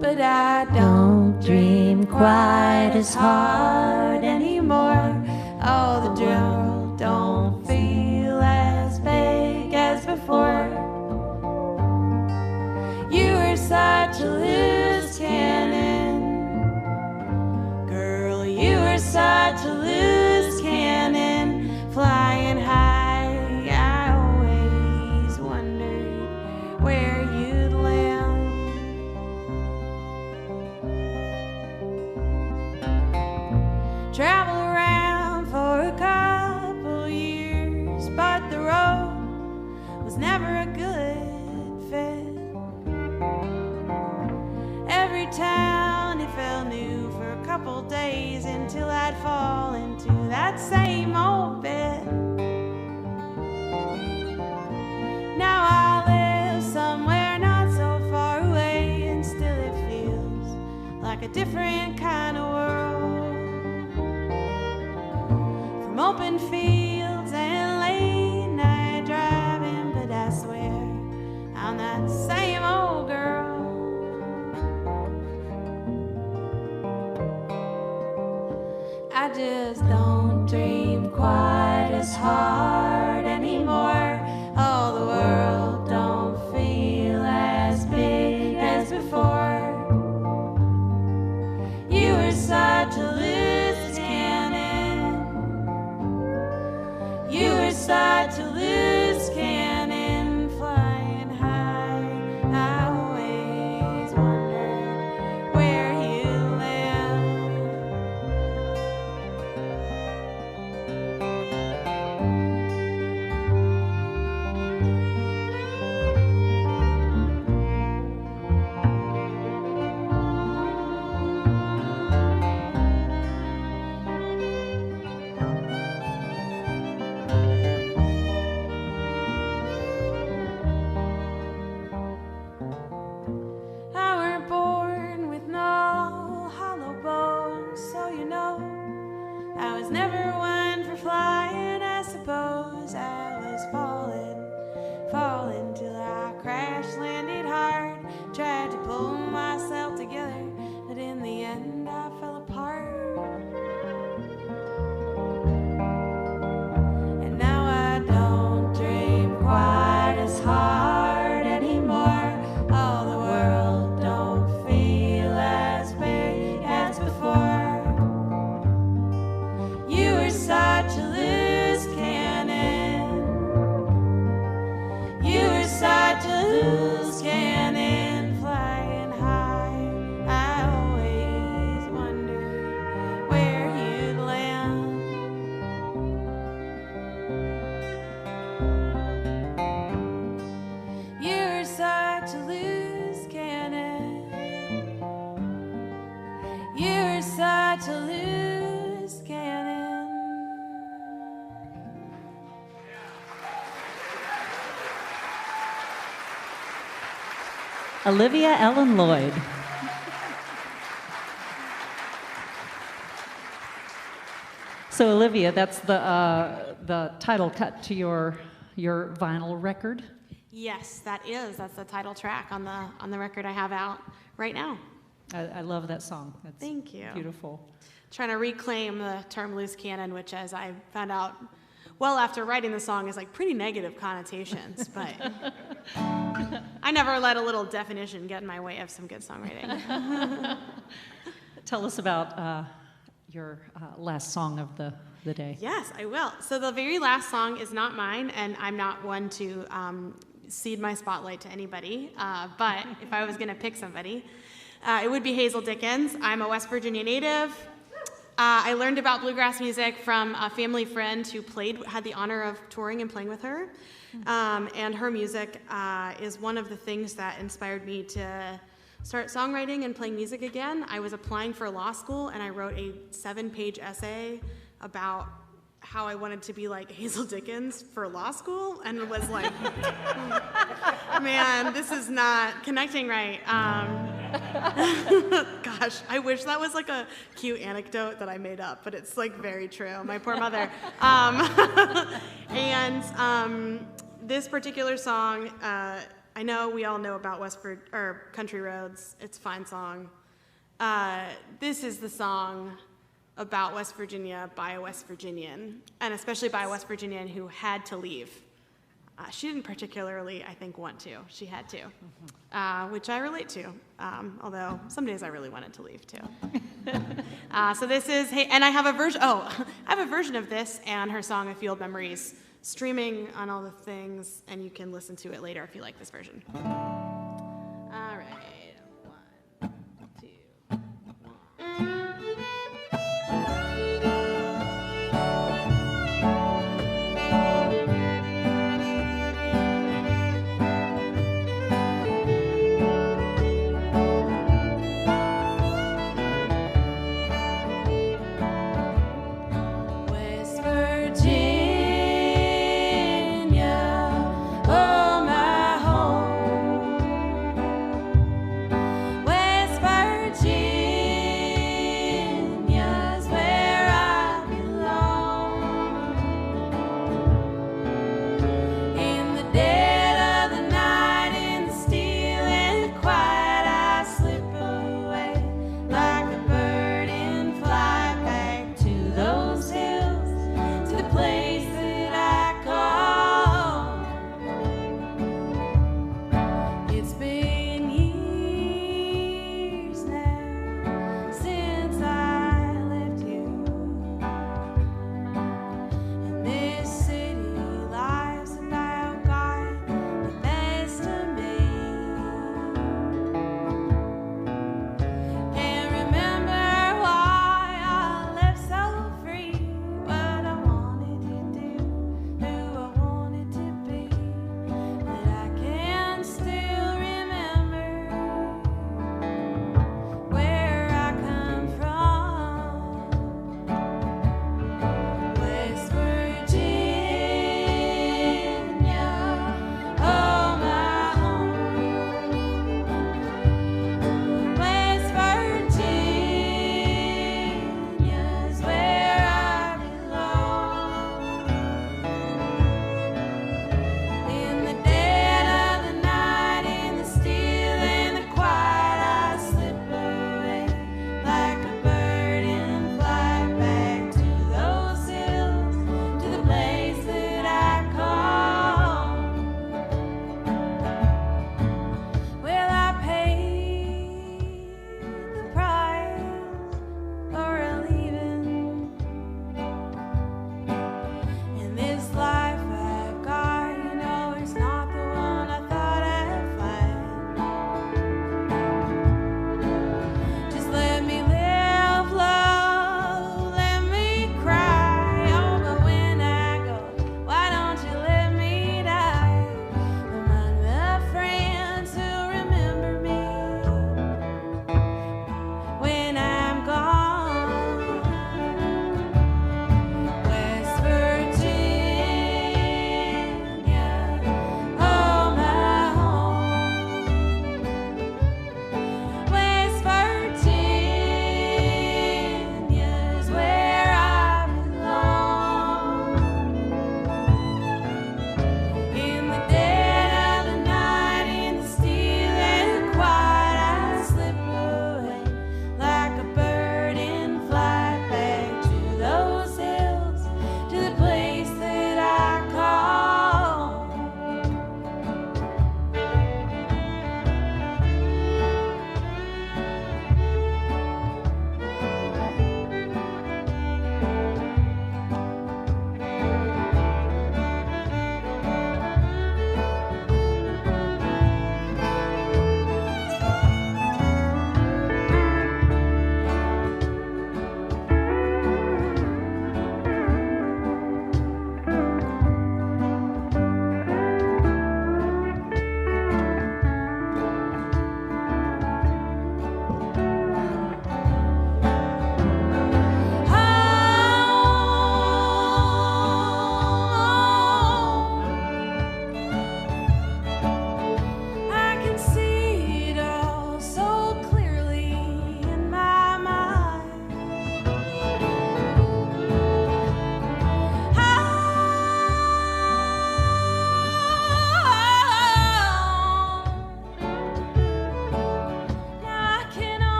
F: But I don't dream quite as hard anymore. Oh, the drill don't feel as big as before. You were such a loose cannon, girl, you were such a loose cannon, flying high. I always wondered where you'd land. Travel around for a couple years, but the road was never a good fit. Every town it felt new for a couple days until I'd fall into that same old bit. Now I live somewhere not so far away, and still it feels like a different kind of world. From open fields and late night driving, but I swear I'm that same old girl. I just don't dream quite as hard anymore. Oh, the world don't feel as big as before. You were such a loose cannon. You were such a loose cannon, flying high. I always wondered where you lived. such a loose cannon.
C: Olivia Ellen Lloyd. So Olivia, that's the title cut to your vinyl record.
F: Yes, that's the title track on the record I have out right now.
C: I love that song. That's
F: Thank you.
C: Beautiful.
F: Trying to reclaim the term loose cannon, which, as I found out well after writing the song, is like pretty negative connotations, but I never let a little definition get in my way of some good songwriting.
C: Tell us about your last song of the day.
F: Yes, I will. So the very last song is not mine, and I'm not one to cede my spotlight to anybody, but if I was going to pick somebody, it would be Hazel Dickens. I'm a West Virginia native. I learned about bluegrass music from a family friend who had the honor of touring and playing with her. And her music is one of the things that inspired me to start songwriting and playing music again. I was applying for law school, and I wrote a 7-page essay about how I wanted to be like Hazel Dickens for law school, and was like, man, this is not connecting right. Gosh, I wish that was like a cute anecdote that I made up, but it's like very true. My poor mother. This particular song, I know we all know about Country Roads. It's a fine song. This is the song about West Virginia by a West Virginian, and especially by a West Virginian who had to leave. She didn't particularly, I think, want to. She had to, which I relate to, although some days I really wanted to leave, too. So this is, and I have a version, I have a version of this and her song, A Field Memories, streaming on all the things, and you can listen to it later if you like this version. All right. 1, 2, 1. West Virginia, oh my home.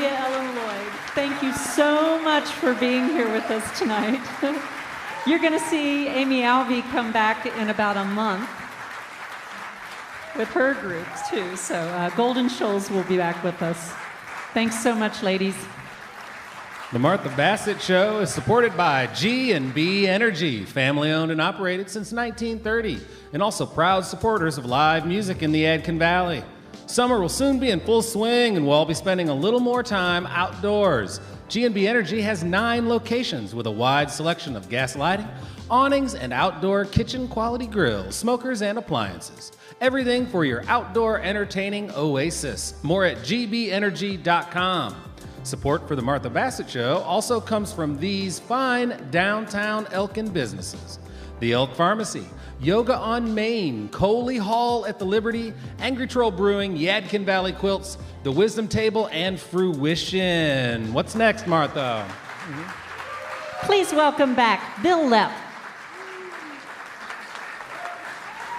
C: Olivia Ellen Lloyd, thank you so much for being here with us tonight. You're going to see Amy Alvey come back in about a month with her groups, too. So Golden Shoals will be back with us. Thanks so much, ladies.
B: The Martha Bassett Show is supported by G&B Energy, family-owned and operated since 1930, and also proud supporters of live music in the Elkin Valley. Summer will soon be in full swing, and we'll all be spending a little more time outdoors. G&B Energy has 9 locations with a wide selection of gas lighting, awnings, and outdoor kitchen-quality grills, smokers, and appliances. Everything for your outdoor entertaining oasis. More at gbenergy.com. Support for the Martha Bassett Show also comes from these fine downtown Elkin businesses: the Elk Pharmacy, Yoga on Main, Coley Hall at the Liberty, Angry Troll Brewing, Yadkin Valley Quilts, the Wisdom Table, and Fruition. What's next, Martha?
C: Please welcome back Bil Lepp.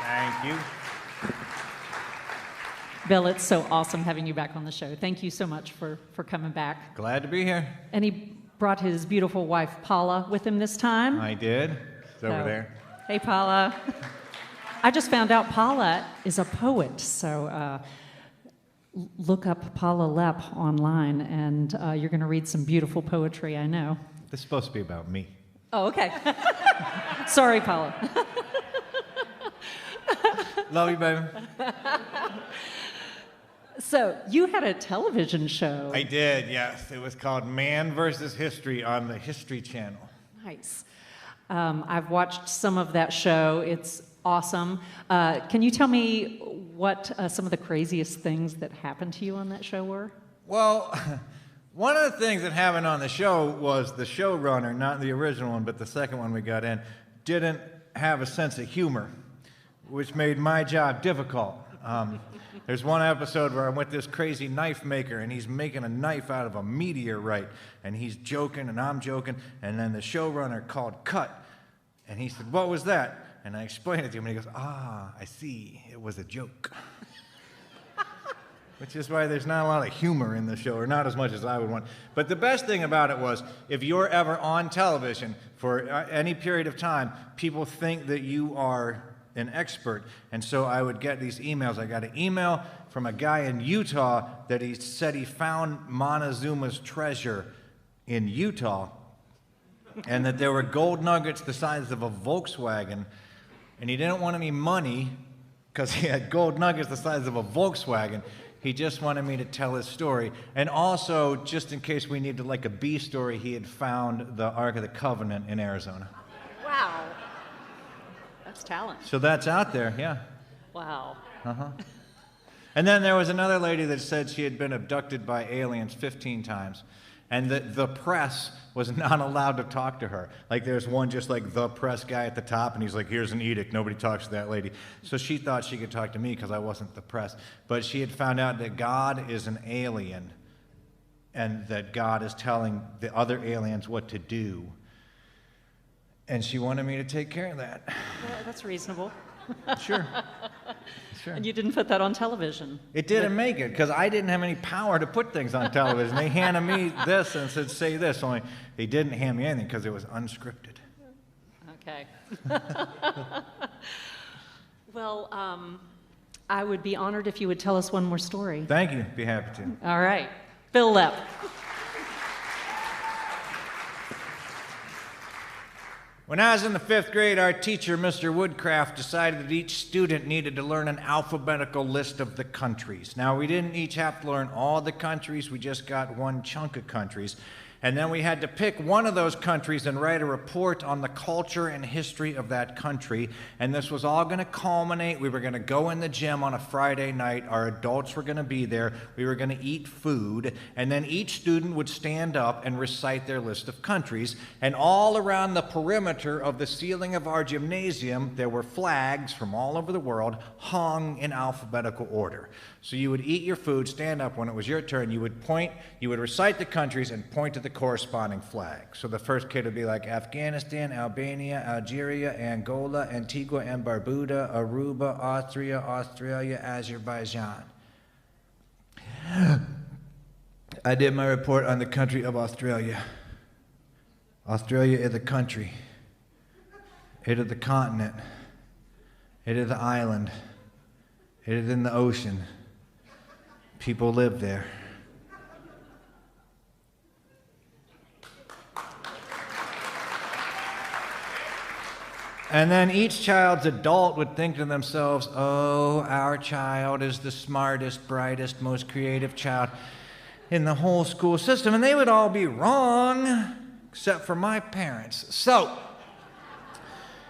A: Thank you.
C: Bill, it's so awesome having you back on the show. Thank you so much for coming back.
A: Glad to be here.
C: And he brought his beautiful wife, Paula, with him this time.
A: I did. It's over
C: So,
A: there.
C: Hey, Paula. I just found out Paula is a poet, so look up Paula Lepp online, and you're going to read some beautiful poetry, I know.
A: This is supposed to be about me.
C: Oh, okay. Sorry, Paula.
A: Love you, baby.
C: So, you had a television show.
A: I did, yes. It was called Man vs. History on the History Channel.
C: Nice. I've watched some of that show. It's awesome. Can you tell me what some of the craziest things that happened to you on that show were?
A: Well, one of the things that happened on the show was the showrunner, not the original one, but the second one we got in, didn't have a sense of humor, which made my job difficult. There's one episode where I'm with this crazy knife maker, and he's making a knife out of a meteorite, and he's joking, and I'm joking, and then the showrunner called cut, and he said, "What was that?" And I explained it to him, and he goes, "Ah, I see, it was a joke." Which is why there's not a lot of humor in the show, or not as much as I would want. But the best thing about it was, if you're ever on television for any period of time, people think that you are an expert. And so I would get these emails. I got an email from a guy in Utah that he said he found Montezuma's treasure in Utah, and that there were gold nuggets the size of a Volkswagen, and he didn't want any money because he had gold nuggets the size of a Volkswagen. He just wanted me to tell his story. And also, just in case we needed like a B story, he had found the Ark of the Covenant in Arizona.
C: Wow. That's talent.
A: So that's out there, yeah.
C: Wow.
A: And then there was another lady that said she had been abducted by aliens 15 times, and that the press was not allowed to talk to her. Like, there's one just like the press guy at the top, and he's like, "Here's an edict, nobody talks to that lady." So she thought she could talk to me because I wasn't the press. But she had found out that God is an alien, and that God is telling the other aliens what to do. And she wanted me to take care of that.
C: Yeah, that's reasonable.
A: Sure. Sure.
C: And you didn't put that on television.
A: It didn't make it, because I didn't have any power to put things on television. They handed me this and said, "Say this," only they didn't hand me anything because it was unscripted.
C: Okay. Well, I would be honored if you would tell us one more story.
A: Thank you. Be happy to.
C: All right. Bil Lepp.
A: When I was in the 5th grade, our teacher, Mr. Woodcraft, decided that each student needed to learn an alphabetical list of the countries. Now, we didn't each have to learn all the countries, we just got one chunk of countries. And then we had to pick one of those countries and write a report on the culture and history of that country. And this was all going to culminate. We were going to go in the gym on a Friday night. Our adults were going to be there. We were going to eat food. And then each student would stand up and recite their list of countries. And all around the perimeter of the ceiling of our gymnasium, there were flags from all over the world hung in alphabetical order. So you would eat your food, stand up when it was your turn, you would point, you would recite the countries and point to the corresponding flag. So the first kid would be like Afghanistan, Albania, Algeria, Angola, Antigua and Barbuda, Aruba, Austria, Australia, Azerbaijan. I did my report on the country of Australia. Australia is a country. It is the continent. It is the island. It is in the ocean. People live there. And then each child's adult would think to themselves, oh, our child is the smartest, brightest, most creative child in the whole school system. And they would all be wrong, except for my parents. So,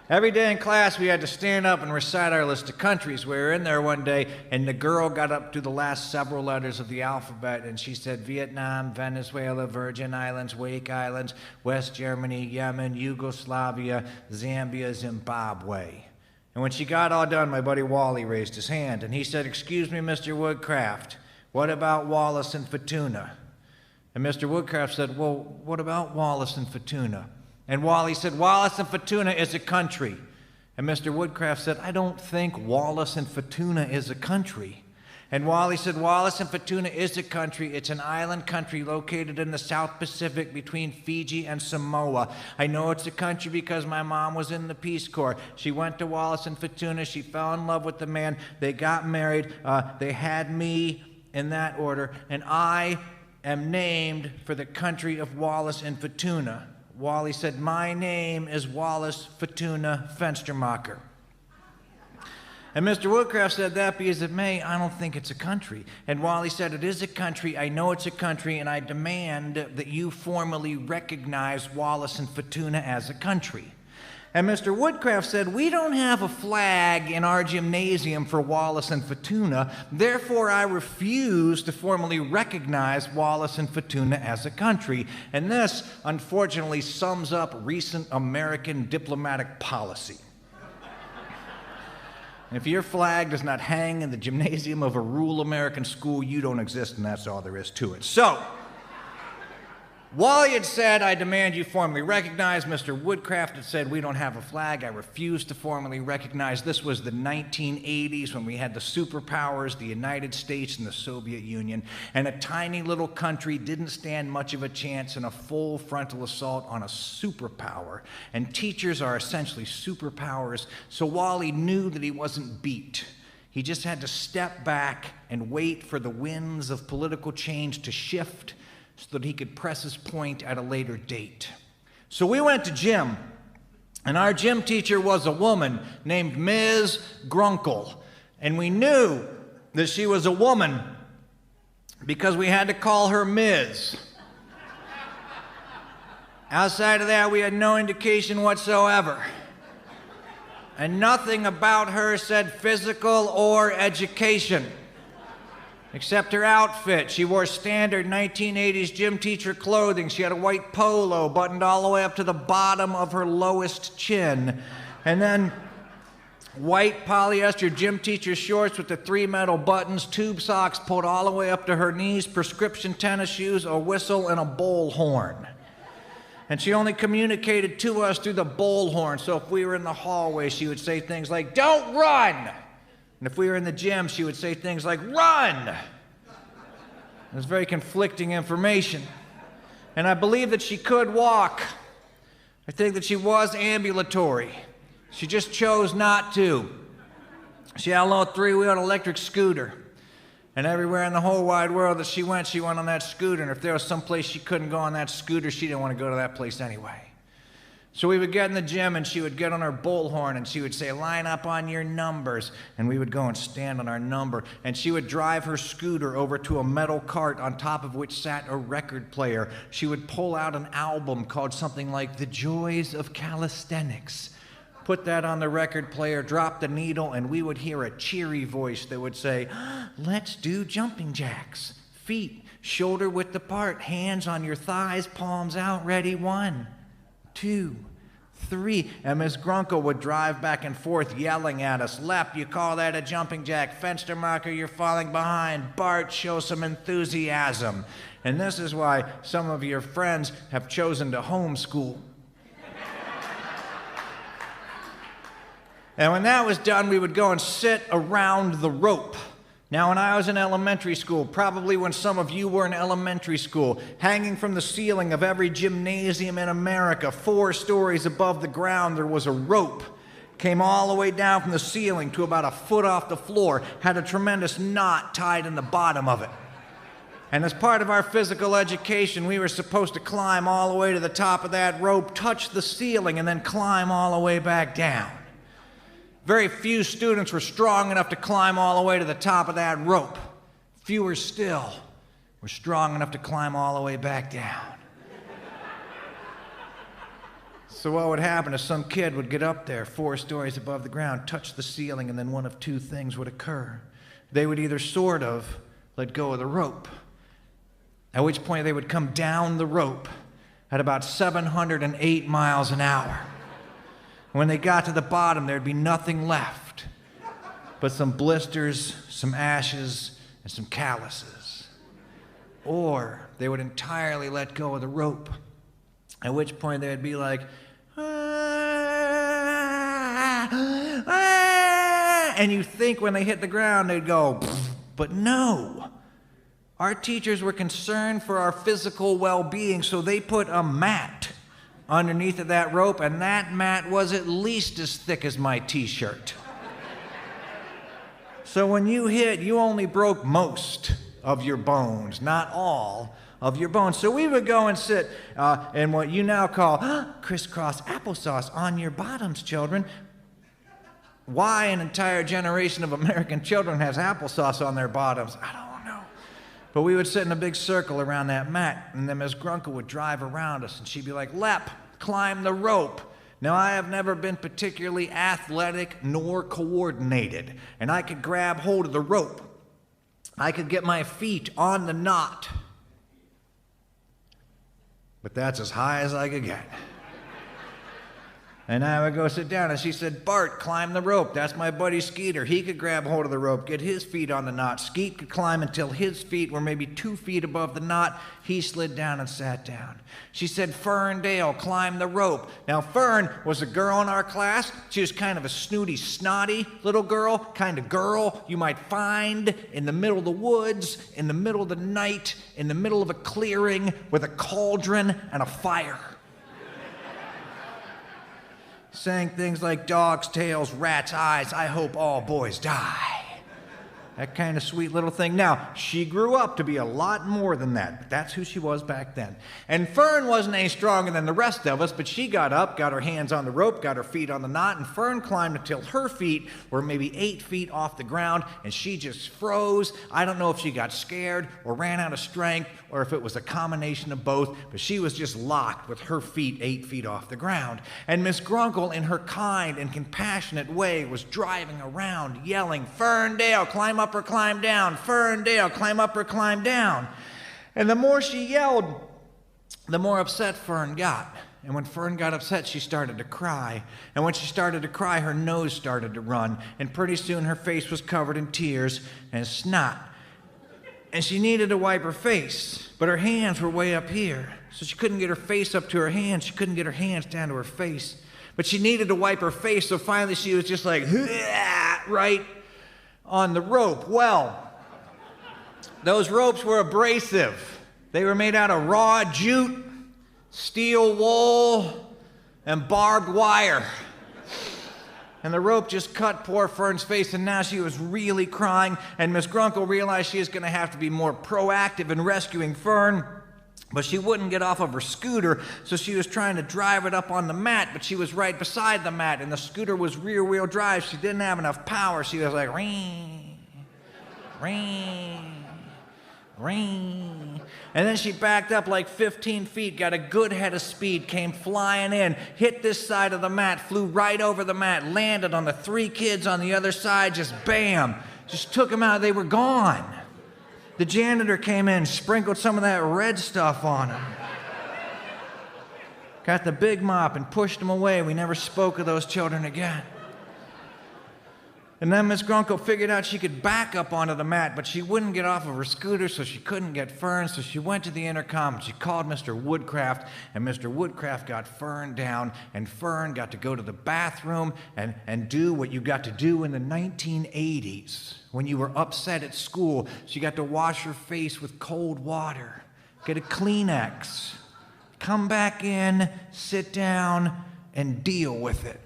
A: every day in class, we had to stand up and recite our list of countries. We were in there one day, and the girl got up to the last several letters of the alphabet, and she said Vietnam, Venezuela, Virgin Islands, Wake Islands, West Germany, Yemen, Yugoslavia, Zambia, Zimbabwe. And when she got all done, my buddy Wally raised his hand, and he said, excuse me, Mr. Woodcraft, what about Wallace and Futuna? And Mr. Woodcraft said, well, what about Wallace and Futuna? And Wally said, Wallace and Futuna is a country. And Mr. Woodcraft said, I don't think Wallace and Futuna is a country. And Wally said, Wallace and Futuna is a country. It's an island country located in the South Pacific between Fiji and Samoa. I know it's a country because my mom was in the Peace Corps. She went to Wallace and Futuna. She fell in love with the man. They got married. They had me in that order. And I am named for the country of Wallace and Futuna. Wally said, my name is Wallace Futuna Fenstermacher. And Mr. Woodcraft said, that be as it may, I don't think it's a country. And Wally said, it is a country, I know it's a country, and I demand that you formally recognize Wallace and Futuna as a country. And Mr. Woodcraft said, we don't have a flag in our gymnasium for Wallace and Futuna, therefore I refuse to formally recognize Wallace and Futuna as a country. And this, unfortunately, sums up recent American diplomatic policy. If your flag does not hang in the gymnasium of a rural American school, you don't exist, and that's all there is to it. So, Wally had said, I demand you formally recognize. Mr. Woodcraft had said, we don't have a flag. I refuse to formally recognize. This was the 1980s when we had the superpowers, the United States and the Soviet Union, and a tiny little country didn't stand much of a chance in a full frontal assault on a superpower. And teachers are essentially superpowers, so Wally knew that he wasn't beat. He just had to step back and wait for the winds of political change to shift so that he could press his point at a later date. So we went to gym, and our gym teacher was a woman named Ms. Grunkle. And we knew that she was a woman because we had to call her Ms. Outside of that, we had no indication whatsoever. And nothing about her said physical or education. Except her outfit. She wore standard 1980s gym teacher clothing. She had a white polo buttoned all the way up to the bottom of her lowest chin. And then white polyester gym teacher shorts with the 3 metal buttons, tube socks pulled all the way up to her knees, prescription tennis shoes, a whistle, and a bullhorn. And she only communicated to us through the bullhorn. So if we were in the hallway, she would say things like, "Don't run!" And if we were in the gym, she would say things like, "Run!" It was very conflicting information. And I believe that she could walk. I think that she was ambulatory. She just chose not to. She had a little 3-wheeled electric scooter. And everywhere in the whole wide world that she went on that scooter. And if there was some place she couldn't go on that scooter, she didn't want to go to that place anyway. So we would get in the gym, and she would get on her bullhorn, and she would say, "Line up on your numbers." And we would go and stand on our number. And she would drive her scooter over to a metal cart on top of which sat a record player. She would pull out an album called something like "The Joys of Calisthenics." Put that on the record player, drop the needle, and we would hear a cheery voice that would say, "Let's do jumping jacks. Feet shoulder width apart, hands on your thighs, palms out, ready, 1, 2, 3. And Miss Grunkle would drive back and forth yelling at us, "Lepp, you call that a jumping jack? Fenstermacher, you're falling behind. Bart, show some enthusiasm." And this is why some of your friends have chosen to homeschool. And when that was done, we would go and sit around the rope. Now, when I was in elementary school, probably when some of you were in elementary school, hanging from the ceiling of every gymnasium in America, 4 stories above the ground, there was a rope. Came all the way down from the ceiling to about a foot off the floor, had a tremendous knot tied in the bottom of it. And as part of our physical education, we were supposed to climb all the way to the top of that rope, touch the ceiling, and then climb all the way back down. Very few students were strong enough to climb all the way to the top of that rope. Fewer still were strong enough to climb all the way back down. So what would happen is some kid would get up there 4 stories above the ground, touch the ceiling, and then one of 2 things would occur. They would either sort of let go of the rope, at which point they would come down the rope at about 708 miles an hour. When they got to the bottom, there'd be nothing left but some blisters, some ashes, and some calluses. Or they would entirely let go of the rope, at which point they'd be like, and you think when they hit the ground they'd go, but no. Our teachers were concerned for our physical well-being, so they put a mat underneath of that rope, and that mat was at least as thick as my t-shirt. So when you hit, you only broke most of your bones, not all of your bones. So we would go and sit in what you now call crisscross applesauce on your bottoms, children. Why an entire generation of American children has applesauce on their bottoms, I don't know. But we would sit in a big circle around that mat, and then Miss Grunkle would drive around us, and she'd be like, Lepp, climb the rope. Now, I have never been particularly athletic nor coordinated, and I could grab hold of the rope. I could get my feet on the knot. But that's as high as I could get. And I would go sit down, and she said, Bart, climb the rope. That's my buddy Skeeter. He could grab hold of the rope, get his feet on the knot. Skeet could climb until his feet were maybe 2 feet above the knot. He slid down and sat down. She said, Ferndale, climb the rope. Now, Fern was a girl in our class. She was kind of a snooty, snotty little girl, kind of girl you might find in the middle of the woods, in the middle of the night, in the middle of a clearing with a cauldron and a fire. Saying things like dog's tails, rat's eyes, I hope all boys die. That kind of sweet little thing. Now, she grew up to be a lot more than that, but that's who she was back then. And Fern wasn't any stronger than the rest of us, but she got up, got her hands on the rope, got her feet on the knot, and Fern climbed until her feet were maybe 8 feet off the ground, and she just froze. I don't know if she got scared or ran out of strength or if it was a combination of both, but she was just locked with her feet 8 feet off the ground. And Miss Grunkle, in her kind and compassionate way, was driving around yelling, Ferndale, climb up or climb down. Ferndale, climb up or climb down. And the more she yelled, the more upset Fern got. And when Fern got upset, she started to cry. And when she started to cry, her nose started to run. And pretty soon her face was covered in tears and snot. And she needed to wipe her face, but her hands were way up here. So she couldn't get her face up to her hands. She couldn't get her hands down to her face. But she needed to wipe her face, so finally she was just like, right on the rope. Well, those ropes were abrasive. They were made out of raw jute, steel wool, and barbed wire. And the rope just cut poor Fern's face, and now she was really crying, and Miss Grunkle realized she was going to have to be more proactive in rescuing Fern, but she wouldn't get off of her scooter, so she was trying to drive it up on the mat, but she was right beside the mat, and the scooter was rear-wheel drive. She didn't have enough power. She was like, ring, ring, ring. And then she backed up like 15 feet, got a good head of speed, came flying in, hit this side of the mat, flew right over the mat, landed on the 3 kids on the other side, just bam, just took them out. They were gone. The janitor came in, sprinkled some of that red stuff on them. Got the big mop and pushed them away. We never spoke of those children again. And then Miss Grunkle figured out she could back up onto the mat, but she wouldn't get off of her scooter, so she couldn't get Fern, so she went to the intercom and she called Mr. Woodcraft, and Mr. Woodcraft got Fern down, and Fern got to go to the bathroom and do what you got to do in the 1980s. When you were upset at school, she got to wash her face with cold water, get a Kleenex, come back in, sit down, and deal with it.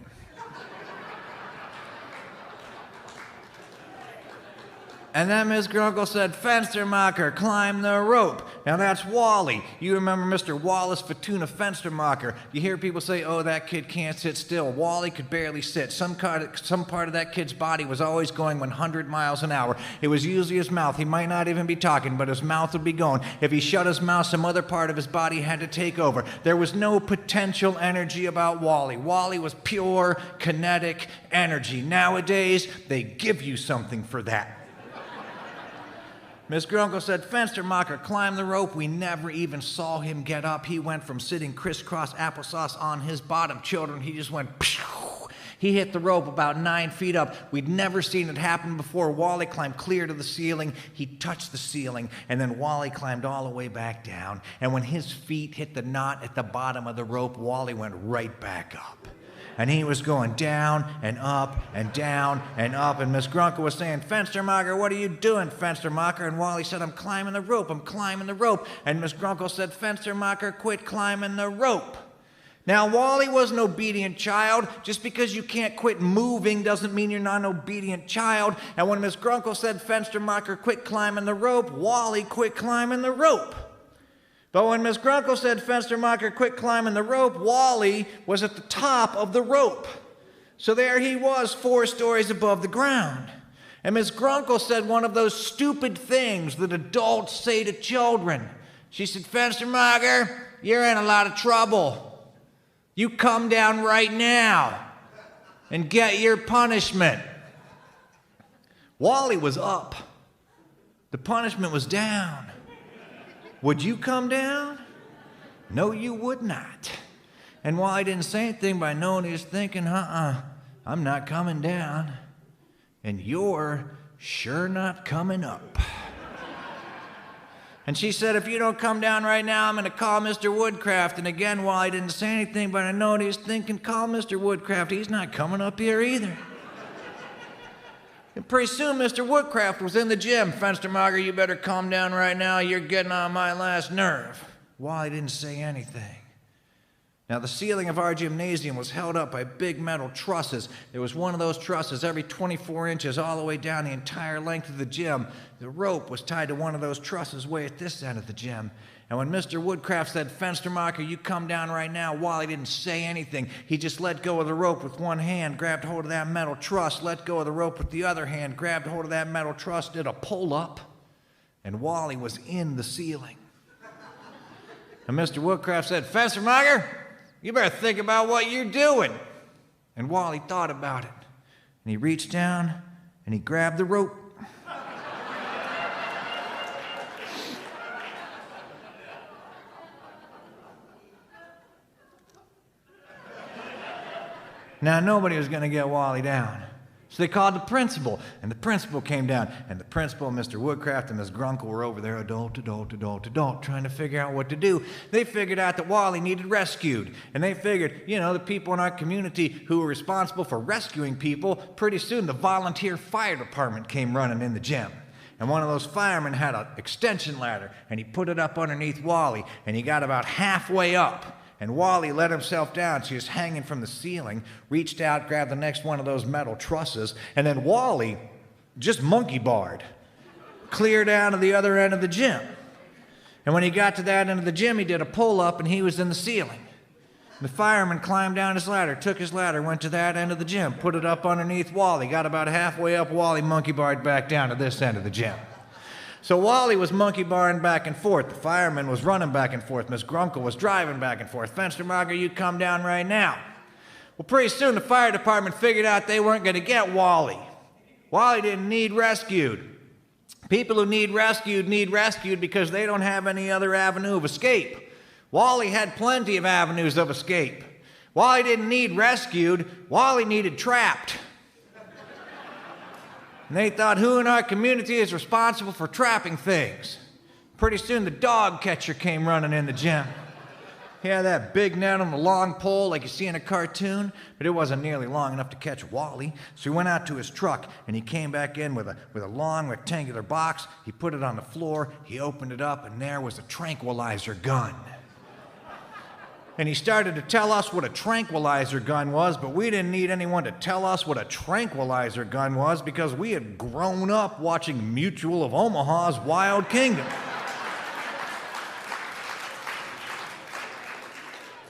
A: And then Miss Grunkle said, Fenstermacher, climb the rope. Now that's Wally. You remember Mr. Wallace Fortuna Fenstermacher. You hear people say, oh, that kid can't sit still. Wally could barely sit. Some part of that kid's body was always going 100 miles an hour. It was usually his mouth. He might not even be talking, but his mouth would be going. If he shut his mouth, some other part of his body had to take over. There was no potential energy about Wally. Wally was pure kinetic energy. Nowadays, they give you something for that. Miss Grunkle said, Fenstermacher, climb the rope. We never even saw him get up. He went from sitting crisscross applesauce on his bottom children. He just went, pew. He hit the rope about 9 feet up. We'd never seen it happen before. Wally climbed clear to the ceiling. He touched the ceiling, and then Wally climbed all the way back down. And when his feet hit the knot at the bottom of the rope, Wally went right back up. And he was going down and up and down and up. And Miss Grunkle was saying, Fenstermacher, what are you doing, Fenstermacher? And Wally said, I'm climbing the rope, I'm climbing the rope. And Miss Grunkle said, Fenstermacher, quit climbing the rope. Now, Wally was an obedient child. Just because you can't quit moving doesn't mean you're not an obedient child. And when Miss Grunkle said, Fenstermacher, quit climbing the rope, Wally quit climbing the rope. But when Miss Grunkle said, Fenstermacher, quit climbing the rope, Wally was at the top of the rope. So there he was, 4 stories above the ground. And Miss Grunkle said one of those stupid things that adults say to children. She said, Fenstermacher, you're in a lot of trouble. You come down right now and get your punishment. Wally was up. The punishment was down. Would you come down? No, you would not. And Wally didn't say anything, but I know he was thinking, I'm not coming down. And you're sure not coming up. And she said, if you don't come down right now, I'm going to call Mr. Woodcraft. And again, Wally didn't say anything, but I know he was thinking, call Mr. Woodcraft. He's not coming up here either. And pretty soon, Mr. Woodcraft was in the gym. Fenstermacher, you better calm down right now. You're getting on my last nerve. Wally didn't say anything. Now, the ceiling of our gymnasium was held up by big metal trusses. There was one of those trusses every 24 inches all the way down the entire length of the gym. The rope was tied to one of those trusses way at this end of the gym. And when Mr. Woodcraft said, Fenstermacher, you come down right now, Wally didn't say anything. He just let go of the rope with one hand, grabbed hold of that metal truss, let go of the rope with the other hand, grabbed hold of that metal truss, did a pull-up, and Wally was in the ceiling. And Mr. Woodcraft said, Fenstermacher, you better think about what you're doing. And Wally thought about it. And he reached down, and he grabbed the rope. Now, nobody was going to get Wally down. So they called the principal, and the principal came down, and the principal, Mr. Woodcraft, and Miss Grunkle were over there, adult, trying to figure out what to do. They figured out that Wally needed rescued, and they figured, the people in our community who were responsible for rescuing people, pretty soon the volunteer fire department came running in the gym. And one of those firemen had an extension ladder, and he put it up underneath Wally, and he got about halfway up. And Wally let himself down. She was hanging from the ceiling, reached out, grabbed the next one of those metal trusses, and then Wally just monkey barred, clear down to the other end of the gym. And when he got to that end of the gym, he did a pull-up, and he was in the ceiling. The fireman climbed down his ladder, took his ladder, went to that end of the gym, put it up underneath Wally, got about halfway up, Wally monkey barred back down to this end of the gym. So Wally was monkey barring back and forth. The fireman was running back and forth. Miss Grunkle was driving back and forth. Fenstermacher, you come down right now. Well, pretty soon the fire department figured out they weren't going to get Wally. Wally didn't need rescued. People who need rescued because they don't have any other avenue of escape. Wally had plenty of avenues of escape. Wally didn't need rescued. Wally needed trapped. And they thought, who in our community is responsible for trapping things? Pretty soon the dog catcher came running in the gym. He had that big net on the long pole like you see in a cartoon, but it wasn't nearly long enough to catch Wally. So he went out to his truck, and he came back in with a long rectangular box. He put it on the floor, he opened it up, and there was a tranquilizer gun. And he started to tell us what a tranquilizer gun was, but we didn't need anyone to tell us what a tranquilizer gun was because we had grown up watching Mutual of Omaha's Wild Kingdom.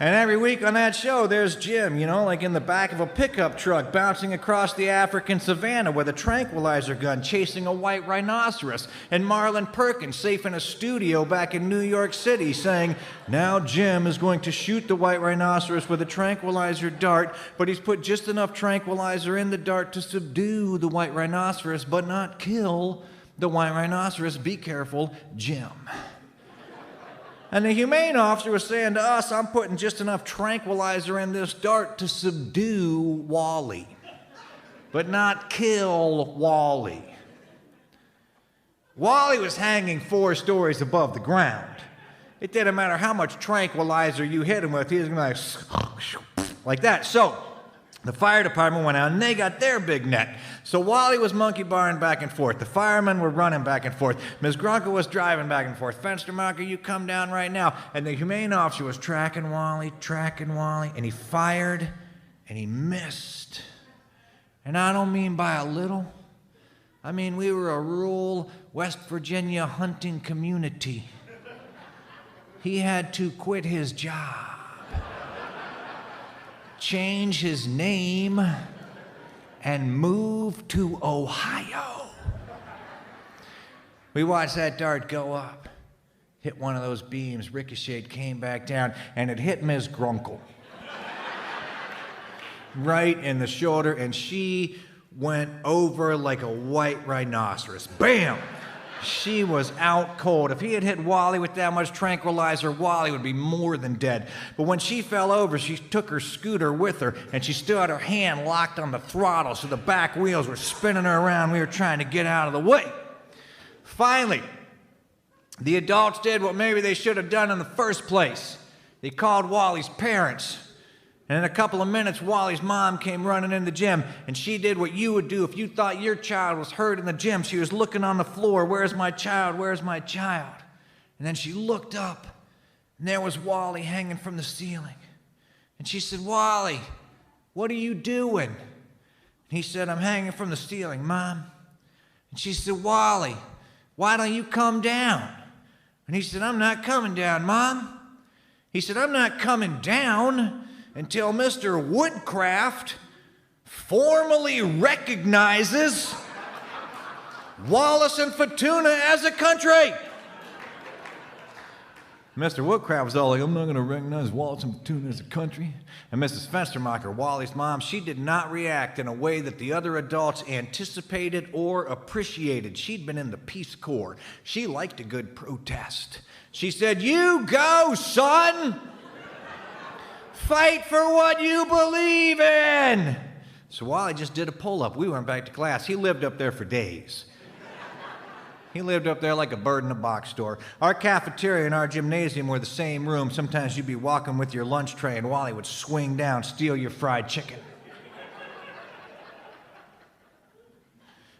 A: And every week on that show, there's Jim, you know, like in the back of a pickup truck, bouncing across the African savannah with a tranquilizer gun, chasing a white rhinoceros. And Marlon Perkins, safe in a studio back in New York City, saying, now Jim is going to shoot the white rhinoceros with a tranquilizer dart, but he's put just enough tranquilizer in the dart to subdue the white rhinoceros, but not kill the white rhinoceros. Be careful, Jim. And the humane officer was saying to us, I'm putting just enough tranquilizer in this dart to subdue Wally, but not kill Wally. Wally was hanging 4 stories above the ground. It didn't matter how much tranquilizer you hit him with, he was going to like that. So the fire department went out and they got their big net. So Wally was monkey barring back and forth. The firemen were running back and forth. Ms. Grunke was driving back and forth. Fenstermacher, you come down right now. And the humane officer was tracking Wally, and he fired and he missed. And I don't mean by a little. I mean, we were a rural West Virginia hunting community. He had to quit his job, change his name, and move to Ohio. We watched that dart go up, hit one of those beams, ricocheted, came back down, and it hit Ms. Grunke right in the shoulder, and she went over like a white rhinoceros. Bam! She was out cold. If he had hit Wally with that much tranquilizer, Wally would be more than dead. But when she fell over, she took her scooter with her, and she still had her hand locked on the throttle, so the back wheels were spinning her around. We were trying to get out of the way. Finally, the adults did what maybe they should have done in the first place. They called Wally's parents. And in a couple of minutes, Wally's mom came running in the gym, and she did what you would do if you thought your child was hurt in the gym. She was looking on the floor, where's my child, where's my child? And then she looked up, and there was Wally hanging from the ceiling. And she said, Wally, what are you doing? And he said, I'm hanging from the ceiling, Mom. And she said, Wally, why don't you come down? And he said, I'm not coming down, Mom. He said, I'm not coming down until Mr. Woodcraft formally recognizes Wallace and Futuna as a country. Mr. Woodcraft was all like, I'm not going to recognize Wallace and Futuna as a country. And Mrs. Fenstermacher, Wally's mom, she did not react in a way that the other adults anticipated or appreciated. She'd been in the Peace Corps. She liked a good protest. She said, you go, son! Fight for what you believe in! So Wally just did a pull-up. We went back to class. He lived up there for days. He lived up there like a bird in a box store. Our cafeteria and our gymnasium were the same room. Sometimes you'd be walking with your lunch tray and Wally would swing down, steal your fried chicken.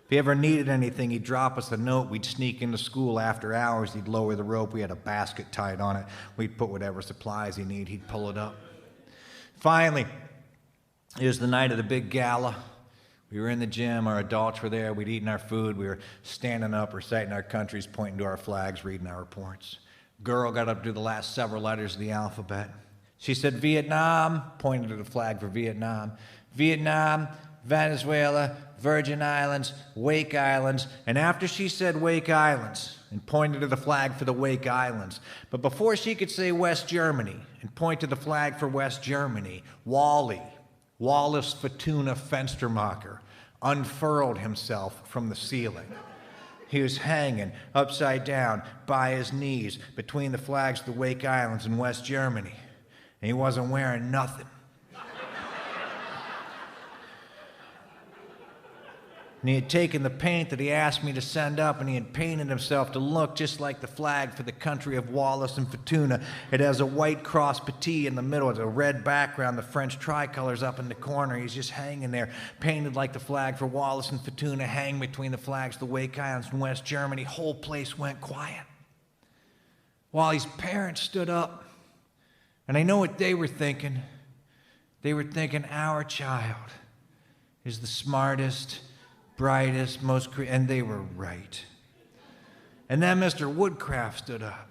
A: If he ever needed anything, he'd drop us a note. We'd sneak into school after hours. He'd lower the rope. We had a basket tied on it. We'd put whatever supplies he needed. He'd pull it up. Finally, it was the night of the big gala. We were in the gym, our adults were there, we'd eaten our food, we were standing up, reciting our countries, pointing to our flags, reading our reports. Girl got up to the last several letters of the alphabet. She said, Vietnam, pointed to the flag for Vietnam. Vietnam, Venezuela, Virgin Islands, Wake Islands. And after she said Wake Islands, and pointed to the flag for the Wake Islands, but before she could say West Germany, and point to the flag for West Germany, Wallace Futuna Fenstermacher, unfurled himself from the ceiling. He was hanging upside down by his knees between the flags of the Wake Islands and West Germany. And he wasn't wearing nothing. And he had taken the paint that he asked me to send up, and he had painted himself to look just like the flag for the country of Wallace and Futuna. It has a white cross petit in the middle. It's a red background. The French tricolor's up in the corner. He's just hanging there, painted like the flag for Wallace and Futuna, hanging between the flags of the Wake Islands and West Germany. Whole place went quiet. Wally's parents stood up, and I know what they were thinking. They were thinking, our child is the smartest, brightest, and they were right. And then Mr. Woodcraft stood up,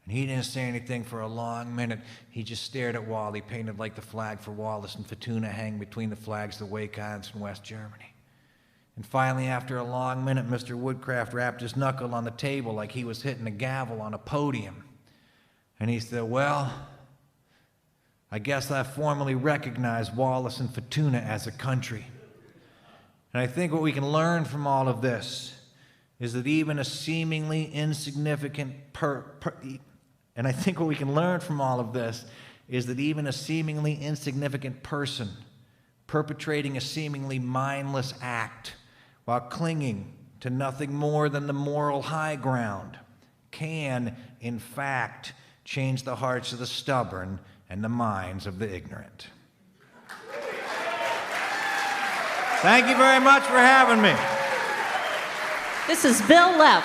A: and he didn't say anything for a long minute. He just stared at Wally, painted like the flag for Wallace and Futuna, hanging between the flags of the Wake Islands and West Germany. And finally, after a long minute, Mr. Woodcraft rapped his knuckle on the table like he was hitting a gavel on a podium. And he said, well, I guess I formally recognize Wallace and Futuna as a country. And I think what we can learn from all of this is that even a seemingly insignificant person perpetrating a seemingly mindless act while clinging to nothing more than the moral high ground can, in fact, change the hearts of the stubborn and the minds of the ignorant. Thank you very much for having me.
C: This is Bil Lepp.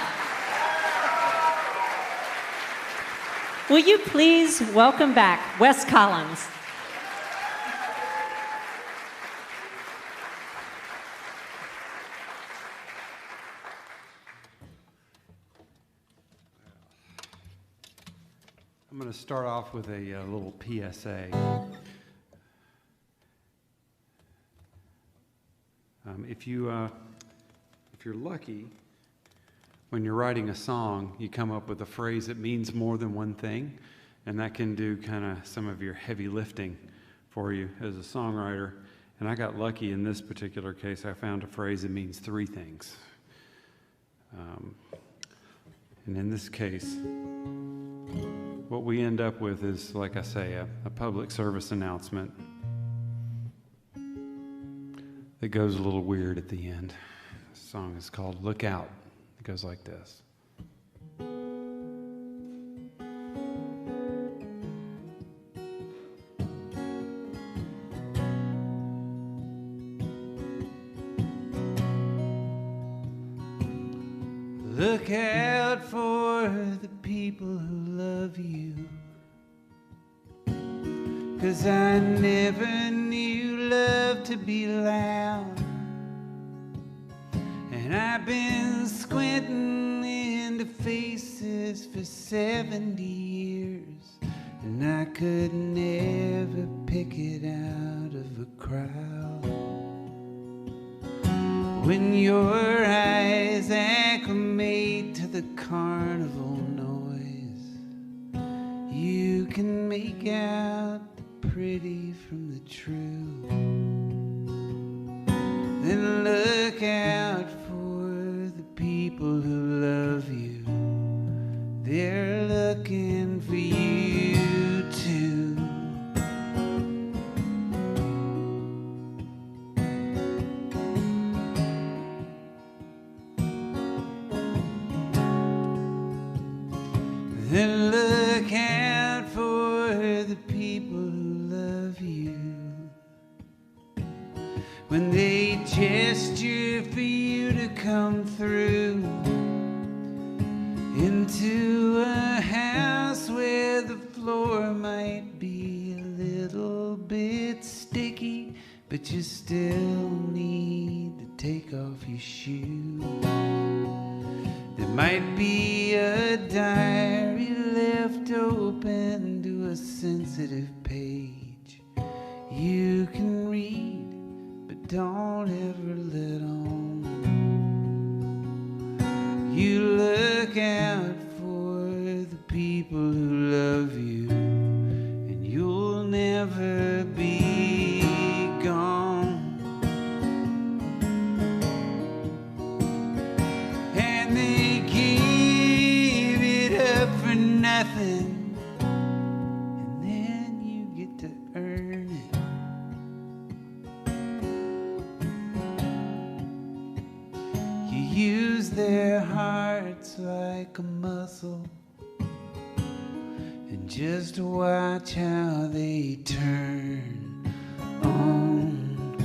C: Will you please welcome back Wes Collins?
E: I'm going to start off with a little PSA. If you're lucky, when you're writing a song, you come up with a phrase that means more than one thing, and that can do kind of some of your heavy lifting for you as a songwriter. And I got lucky in this particular case. I found a phrase that means three things. And in this case, what we end up with is, like I say, a public service announcement that goes a little weird at the end. The song is called Look Out. It goes like this. Look out for the people who love you, 'cause I never knew love to be loud. And I've been squinting into faces for 70 years, and I could never pick it out of a crowd. When your eyes acclimate to the carnival noise, you can make out the pretty from the true. Then look out for the people who love you. They're looking for you too. Then look out for the people who love you. When they gesture for you to come through into a house where the floor might be a little bit sticky, but you still need to take off your shoe. There might be a diary left open to a sensitive page you can read, but don't ever let on. You look out for the people who love you, and you'll never be gone. And they give it up for nothing, and then you get to earn it.
D: their hearts like a muscle, and just watch how they turn on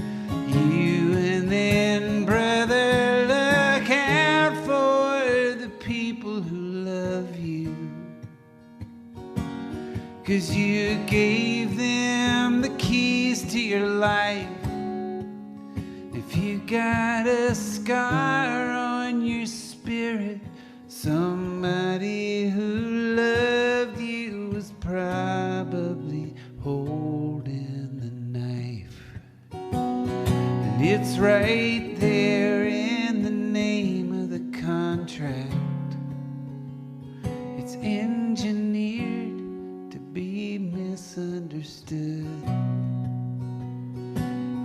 D: you. And then, brother, look out for the people who love you, 'cause you gave them the keys to your life. If you got a scar on your spirit, somebody who loved you was probably holding the knife. And it's right there in the name of the contract. It's engineered to be misunderstood.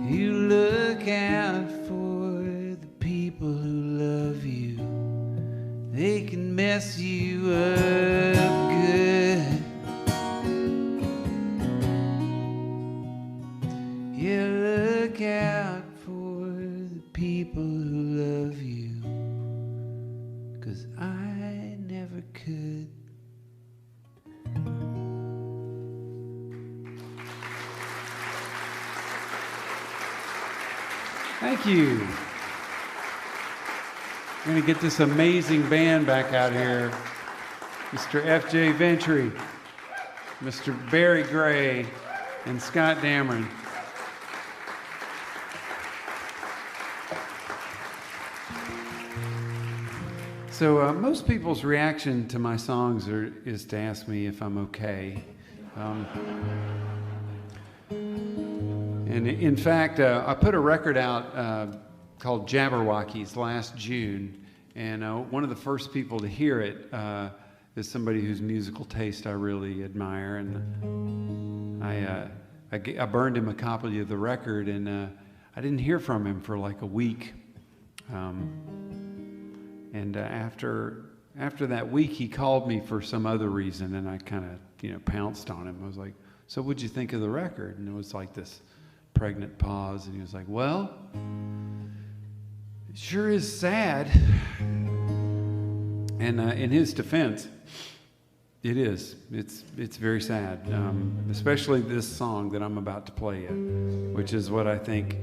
D: You look out for the people who love you. They can mess you up good. You look out for the people who love you, 'cause I never could.
E: Thank you. We're going to get this amazing band back out here. Mr. F.J. Ventry, Mr. Barry Gray, and Scott Dameron. So most people's reaction to my songs is to ask me if I'm okay. And in fact, I put a record out called Jabberwockies last June, and one of the first people to hear it is somebody whose musical taste I really admire, and I burned him a copy of the record, and I didn't hear from him for like a week, and after that week, he called me for some other reason, and I kind of pounced on him. I was like, "So what'd you think of the record?" And it was like this pregnant pause, and he was like, "Well, it sure is sad." And in his defense, it is. It's very sad, especially this song that I'm about to play you, which is what I think,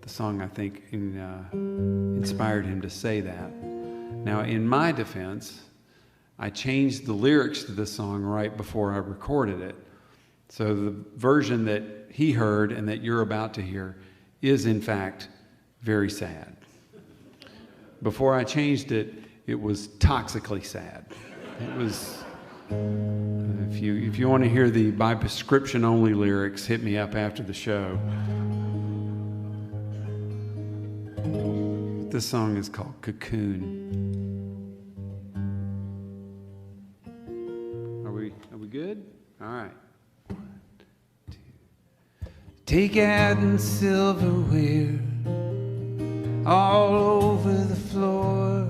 E: the song I think inspired him to say that. Now, in my defense, I changed the lyrics to this song right before I recorded it. So the version that he heard and that you're about to hear is, in fact, very sad. Before I changed it, it was toxically sad. It was, if you want to hear the by prescription only lyrics, hit me up after the show. This song is called Cocoon. Are we good? All right.
D: Take out in silverware all over the floor,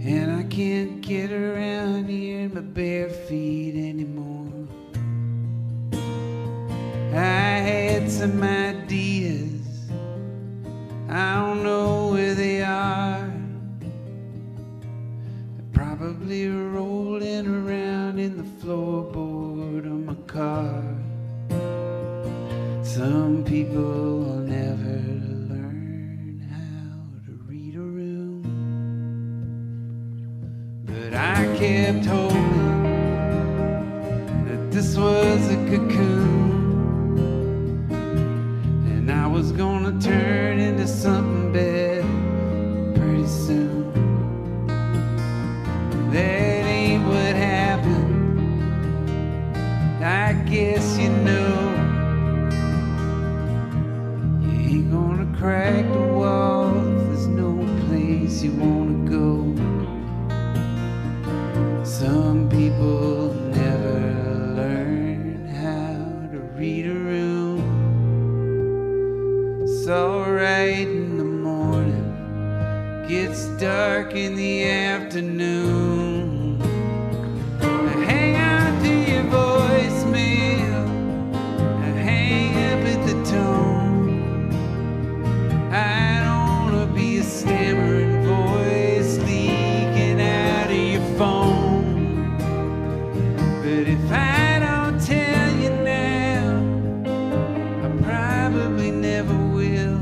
D: and I can't get around here in my bare feet anymore. I had some ideas, I don't know where they are. They're probably rolling around in the floorboard of my car. Some people will never learn how to read a room, but I kept hoping that this was a cocoon, and I was gonna turn into something better pretty soon. That ain't what happened, I guess you know. Crack the wall if there's no place you wanna go. Some people never learn how to read a room. It's alright in the morning, gets dark in the afternoon. Hang on to your voicemail, But if I don't tell you now, I probably never will.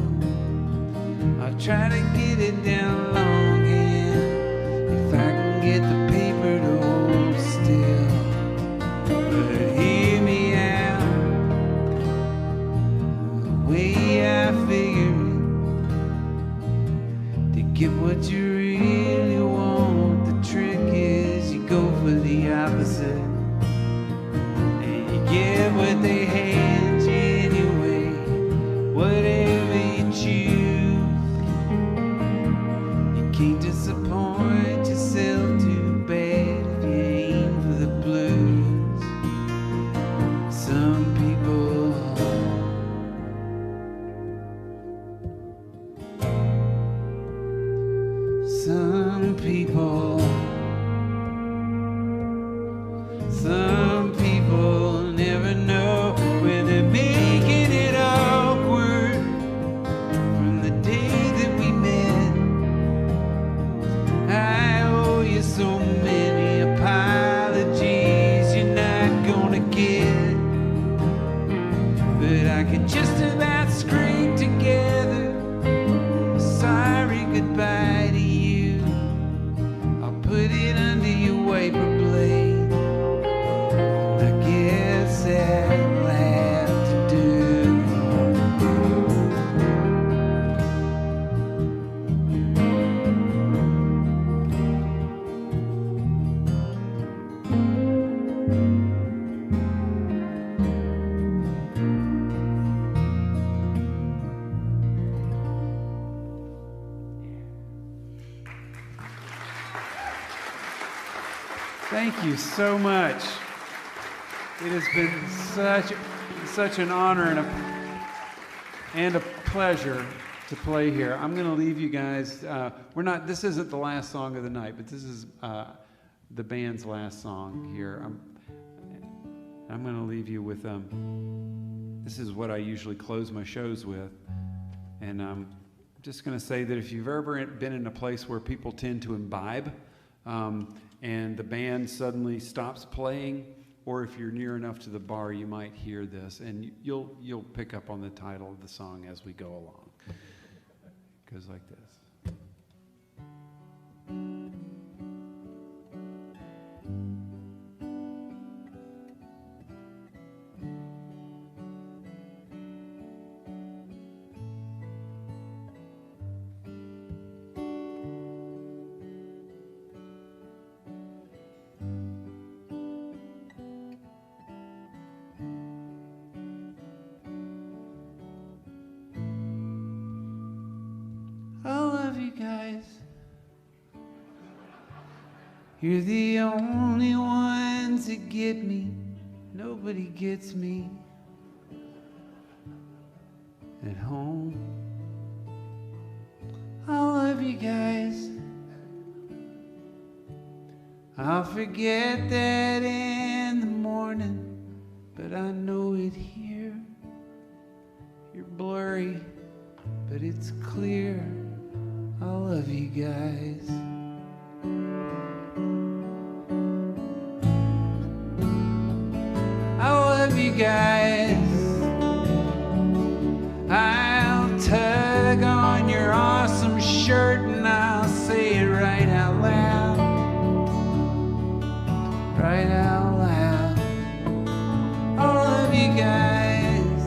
D: I'll try to get it down longhand if I can get the paper to hold still. But hear me out, the way I figure it, to get what you really want, the trick is you go for the opposite. Get what they hand you anyway, whatever you choose. You can't disappoint yourself too bad if you aim for the blues. Some people never know when they're making it awkward from the day that we met. I owe you so many apologies you're not gonna get, but I can just about scrape together a sorry goodbye to you. I'll put it under your wiper blade. I'll have to do Thank you so much. It has been such an honor and a pleasure to play here. I'm going to leave you guys. This isn't the last song of the night, but this is the band's last song here. I'm going to leave you with. This is what I usually close my shows with, and I'm just going to say that if you've ever been in a place where people tend to imbibe, and the band suddenly stops playing, or if you're near enough to the bar, you might hear this, and you'll pick up on the title of the song as we go along. It goes like this. You're the only ones that get me. Nobody gets me at home. I love you guys. I'll forget that in the morning, but I know it here. You're blurry, but it's clear. I love you guys. I love you guys. I'll tug on your awesome shirt and I'll say it right out loud. Right out loud. I love you guys.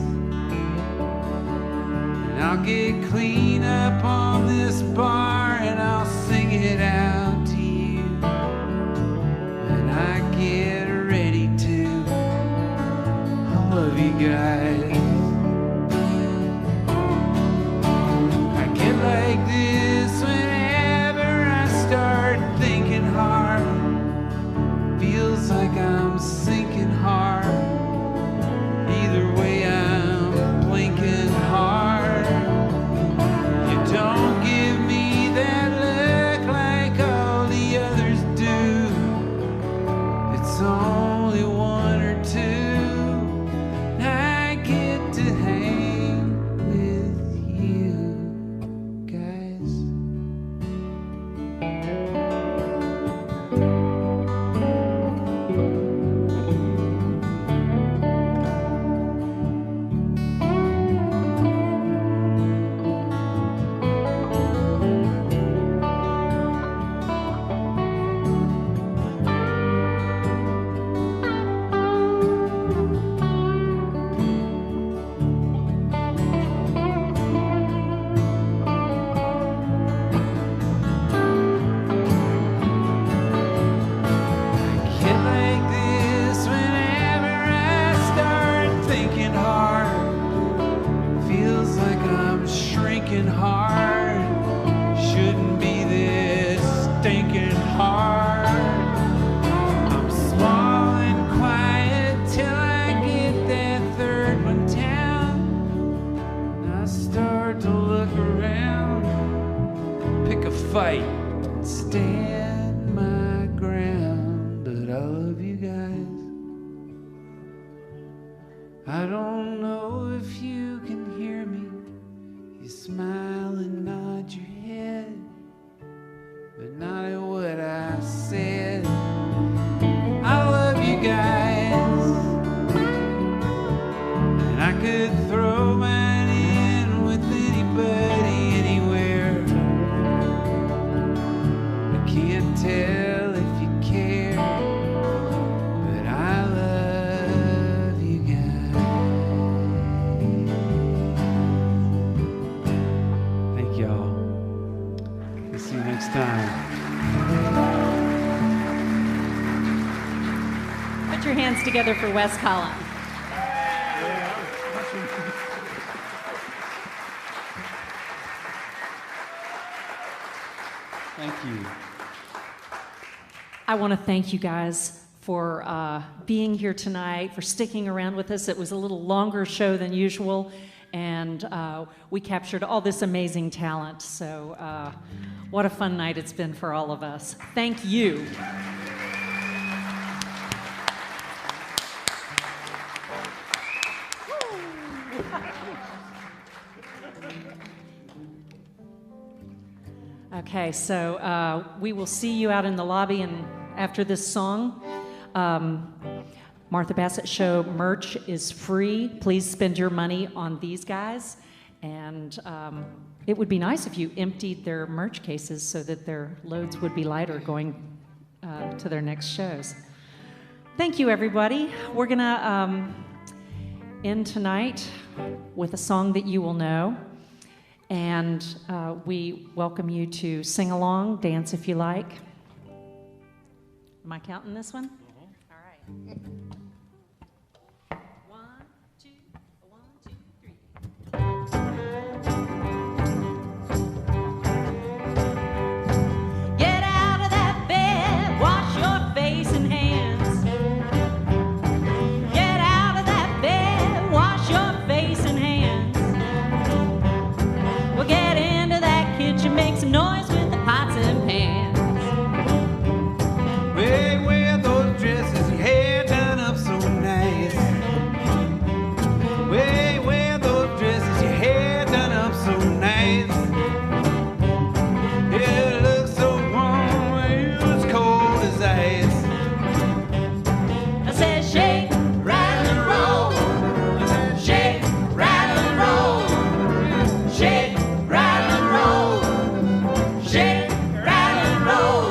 D: And I'll get clean up on this bar and I'll sing it out to you. And I get ready to. I love you guys. I get like this whenever I start thinking hard. Feels like I'm sinking hard. Either way I'm blinking hard. You don't give me that look like all the others do. It's only one or two. I get I don't know if you can hear me. You smile and nod your head, but not at what I said. I love you guys, and I could throw mine in with anybody, anywhere. I can't tell if you care, but I love you guys. Thank y'all. We'll see you next time.
C: Put your hands together for Wes Collins.
E: Thank you.
C: I want to thank you guys for being here tonight, for sticking around with us. It was a little longer show than usual, and we captured all this amazing talent. So what a fun night it's been for all of us. Thank you. Okay, so we will see you out in the lobby and after this song. Martha Bassett Show merch is free. Please spend your money on these guys. And it would be nice if you emptied their merch cases so that their loads would be lighter going to their next shows. Thank you, everybody. We're gonna end tonight with a song that you will know. And we welcome you to sing along, dance if you like. Am I counting this one? All right. 1, 2, 1, 2, 3. Get out of that bed, wash your face and hands. Get out of that bed, wash your face and hands. Well, get into that kitchen, make some noise with the pots and pans.
D: Hey, wear those dresses, your hair done up so nice. Hey, wear those dresses, your hair done up so nice. Yeah, it looks so warm when you're as cold as ice.
C: I said shake, rattle and roll. Shake, rattle and roll. Shake, rattle and roll. Shake, rattle and roll.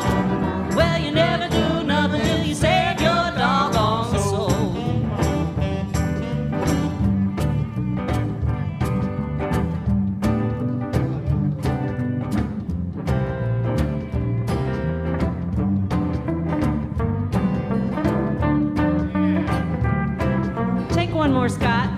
C: Well, you never do nothing till you save your doggone soul. Take one more, Scott.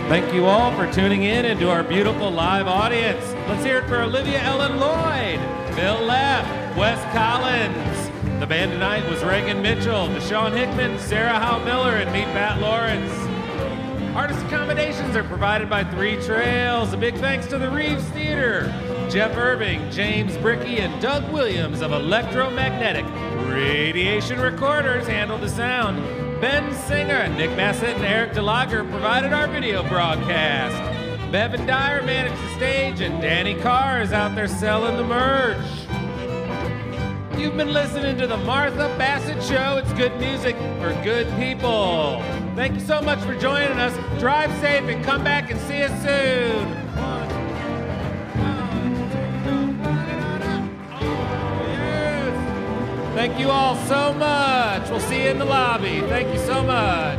B: Thank you all for tuning in and to our beautiful live audience. Let's hear it for Olivia, Ellen, Lloyd, Bil Lepp, Wes Collins. The band tonight was Reagan Mitchell, Deshaun Hickman, Sarah Howe Miller, and meet Pat Lawrence. Artist accommodations are provided by Three Trails. A big thanks to the Reeves Theater. Jeff Irving, James Brickey, and Doug Williams of Electromagnetic Radiation Recorders handled the sound. Ben Singer, Nick Bassett, and Eric DeLager provided our video broadcast. Bevin Dyer managed the stage, and Danny Carr is out there selling the merch. You've been listening to the Martha Bassett Show. It's good music for good people. Thank you so much for joining us. Drive safe and come back and see us soon. Thank you all so much. We'll see you in the lobby. Thank you so much.